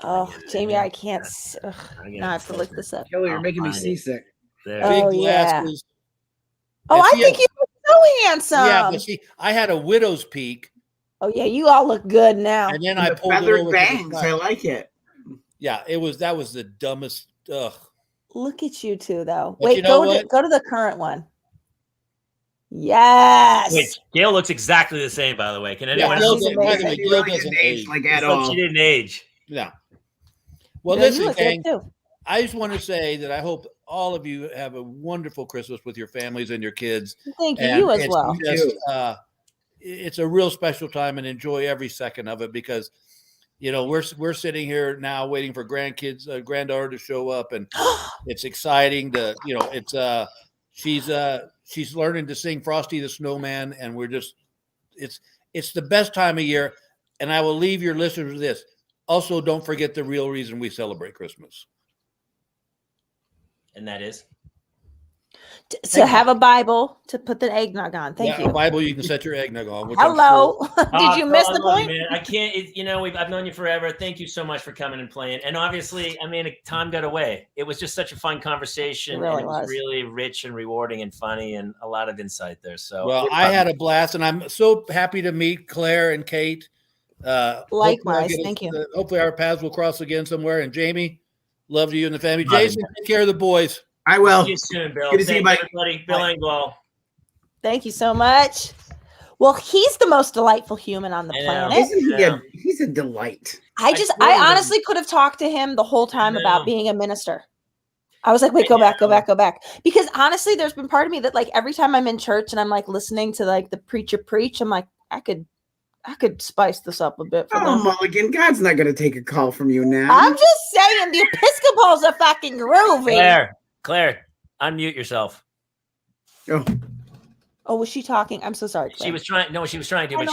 Oh, Jamie, I can't. Now I have to look this up. Kelly, you're making me seasick. Oh, big glasses. Yeah. Oh, I think you look so handsome. Yeah, but see, I had a widow's peak. Oh yeah, you all look good now. And then I pulled feathered it over bangs. I like it. Yeah, that was the dumbest. Ugh. Look at you two, though. But wait, go to the current one. Yes. Wait, Gail looks exactly the same, by the way. Can anyone else? Gail doesn't age like at all. She didn't age. Yeah. Well, listen, gang. I just want to say that I hope all of you have a wonderful Christmas with your families and your kids. Thank you. You as well. It's a real special time, and enjoy every second of it because, we're sitting here now waiting for granddaughter to show up, and it's exciting to, she's learning to sing Frosty the Snowman, and it's the best time of year. And I will leave your listeners with this. Also, don't forget the real reason we celebrate Christmas. And that is? To have a Bible to put the eggnog on. Thank you. A Bible you can set your eggnog on. Hello. Did you miss the point? You, I can't. I've known you forever. Thank you so much for coming and playing. And obviously, time got away. It was just such a fun conversation. It was really rich and rewarding and funny and a lot of insight there. So, well, I had a blast, and I'm so happy to meet Claire and Kate. Likewise. Thank you. Hopefully, our paths will cross again somewhere. And Jamie, love to you and the family. Jason, take care of the boys. I will. See you soon, Bill. Good to see you, everybody. Bill Engvall. Thank you so much. Well, he's the most delightful human on the planet. Isn't he he's a delight. I honestly could have talked to him the whole time about being a minister. I was like, wait, go back. Because honestly, there's been part of me that like every time I'm in church and I'm like listening to like the preacher preach, I'm like, I could spice this up a bit for them. Mulligan, God's not going to take a call from you now. I'm just saying the Episcopals are fucking groovy. Claire, unmute yourself. Oh, was she talking? I'm so sorry, Claire. She was trying to, but she's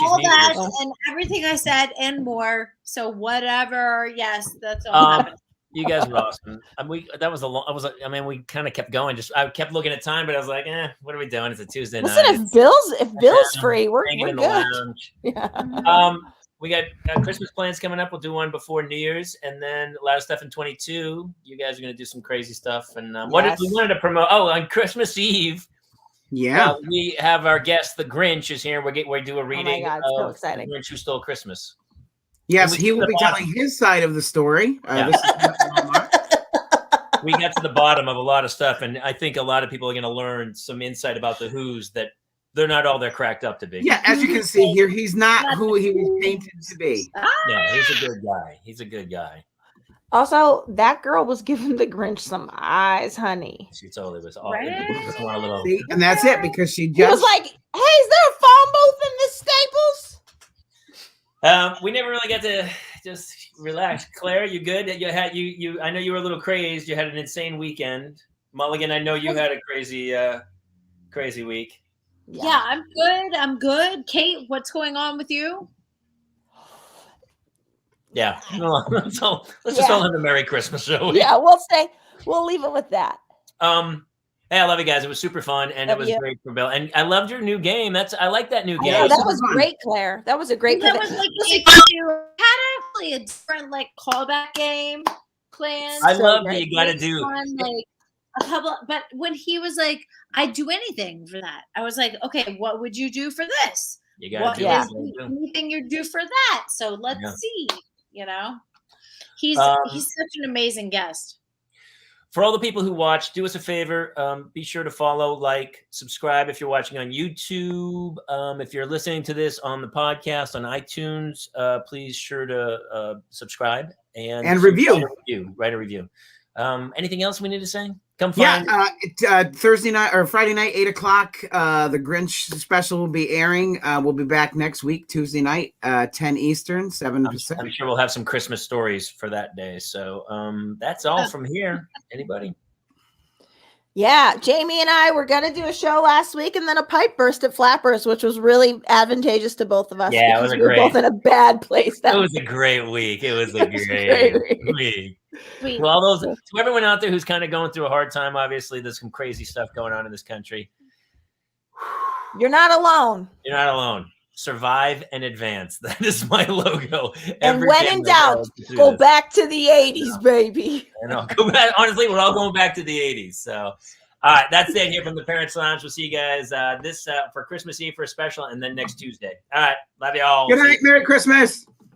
all muted. That and everything I said and more. So whatever, yes, that's all happened. You guys were awesome. We kind of kept going. I kept looking at time, but I was like, what are we doing? It's a Tuesday night. Listen, if Bill's free, we're good. Yeah. We got Christmas plans coming up. We'll do one before New Year's, and then a lot of stuff in 22. You guys are going to do some crazy stuff. And what did we wanted to promote? Oh, on Christmas Eve. Yeah. We have our guest, the Grinch, is here. We do a reading God, so of exciting. The Grinch Who Stole Christmas. Yes, he will be telling his side of the story. We got to the bottom of a lot of stuff, and I think a lot of people are going to learn some insight about the Who's that they're not all they're cracked up to be. Yeah, as you can see here, he's not who he was painted to be. Yeah, he's a good guy. He's a good guy. Also, that girl was giving the Grinch some eyes, honey. She totally was all Right? See, and that's it, because she He was like, hey, is there a phone booth in this Staples? We never really got to just relax. Claire, you good? You had you. I know you were a little crazed. You had an insane weekend. Mulligan, I know you had a crazy week. Yeah, I'm good. I'm good. Kate, what's going on with you? Yeah. Let's just all have a Merry Christmas show. Yeah, we'll leave it with that. Hey, I love you guys. It was super fun, and it was great for Bill. And I loved your new game. I like that new game. Yeah, that was great, Claire. That was a great. That was like you had actually a different callback game plan. I love that you got to do a couple. But when he was like, "I'd do anything for that," I was like, "Okay, what would you do for this? You got to do anything you'd do for that." So let's see. He's such an amazing guest. For all the people who watch, do us a favor. Be sure to follow, subscribe if you're watching on YouTube. If you're listening to this on the podcast on iTunes, please sure to subscribe and review. Write a review. Anything else we need to say? Come find. Thursday night or Friday night, 8:00. The Grinch special will be airing. We'll be back next week, Tuesday night, 10 Eastern, 7 Pacific. I'm sure we'll have some Christmas stories for that day. So that's all from here. Anybody? Yeah, Jamie and I were gonna do a show last week, and then a pipe burst at Flappers, which was really advantages to both of us. Yeah, it was we were both in a bad place. It was a great week. It was a great week. Well, to everyone out there who's kind of going through a hard time, obviously there's some crazy stuff going on in this country. You're not alone. You're not alone. Survive and advance. That is my logo. And when in doubt, go back to the 80s, baby. I know. Go back. Honestly, we're all going back to the 80s. So, all right, that's it here from the Parents Lounge. We'll see you guys for Christmas Eve for a special, and then next Tuesday. All right, love you all. Good night. Merry Christmas.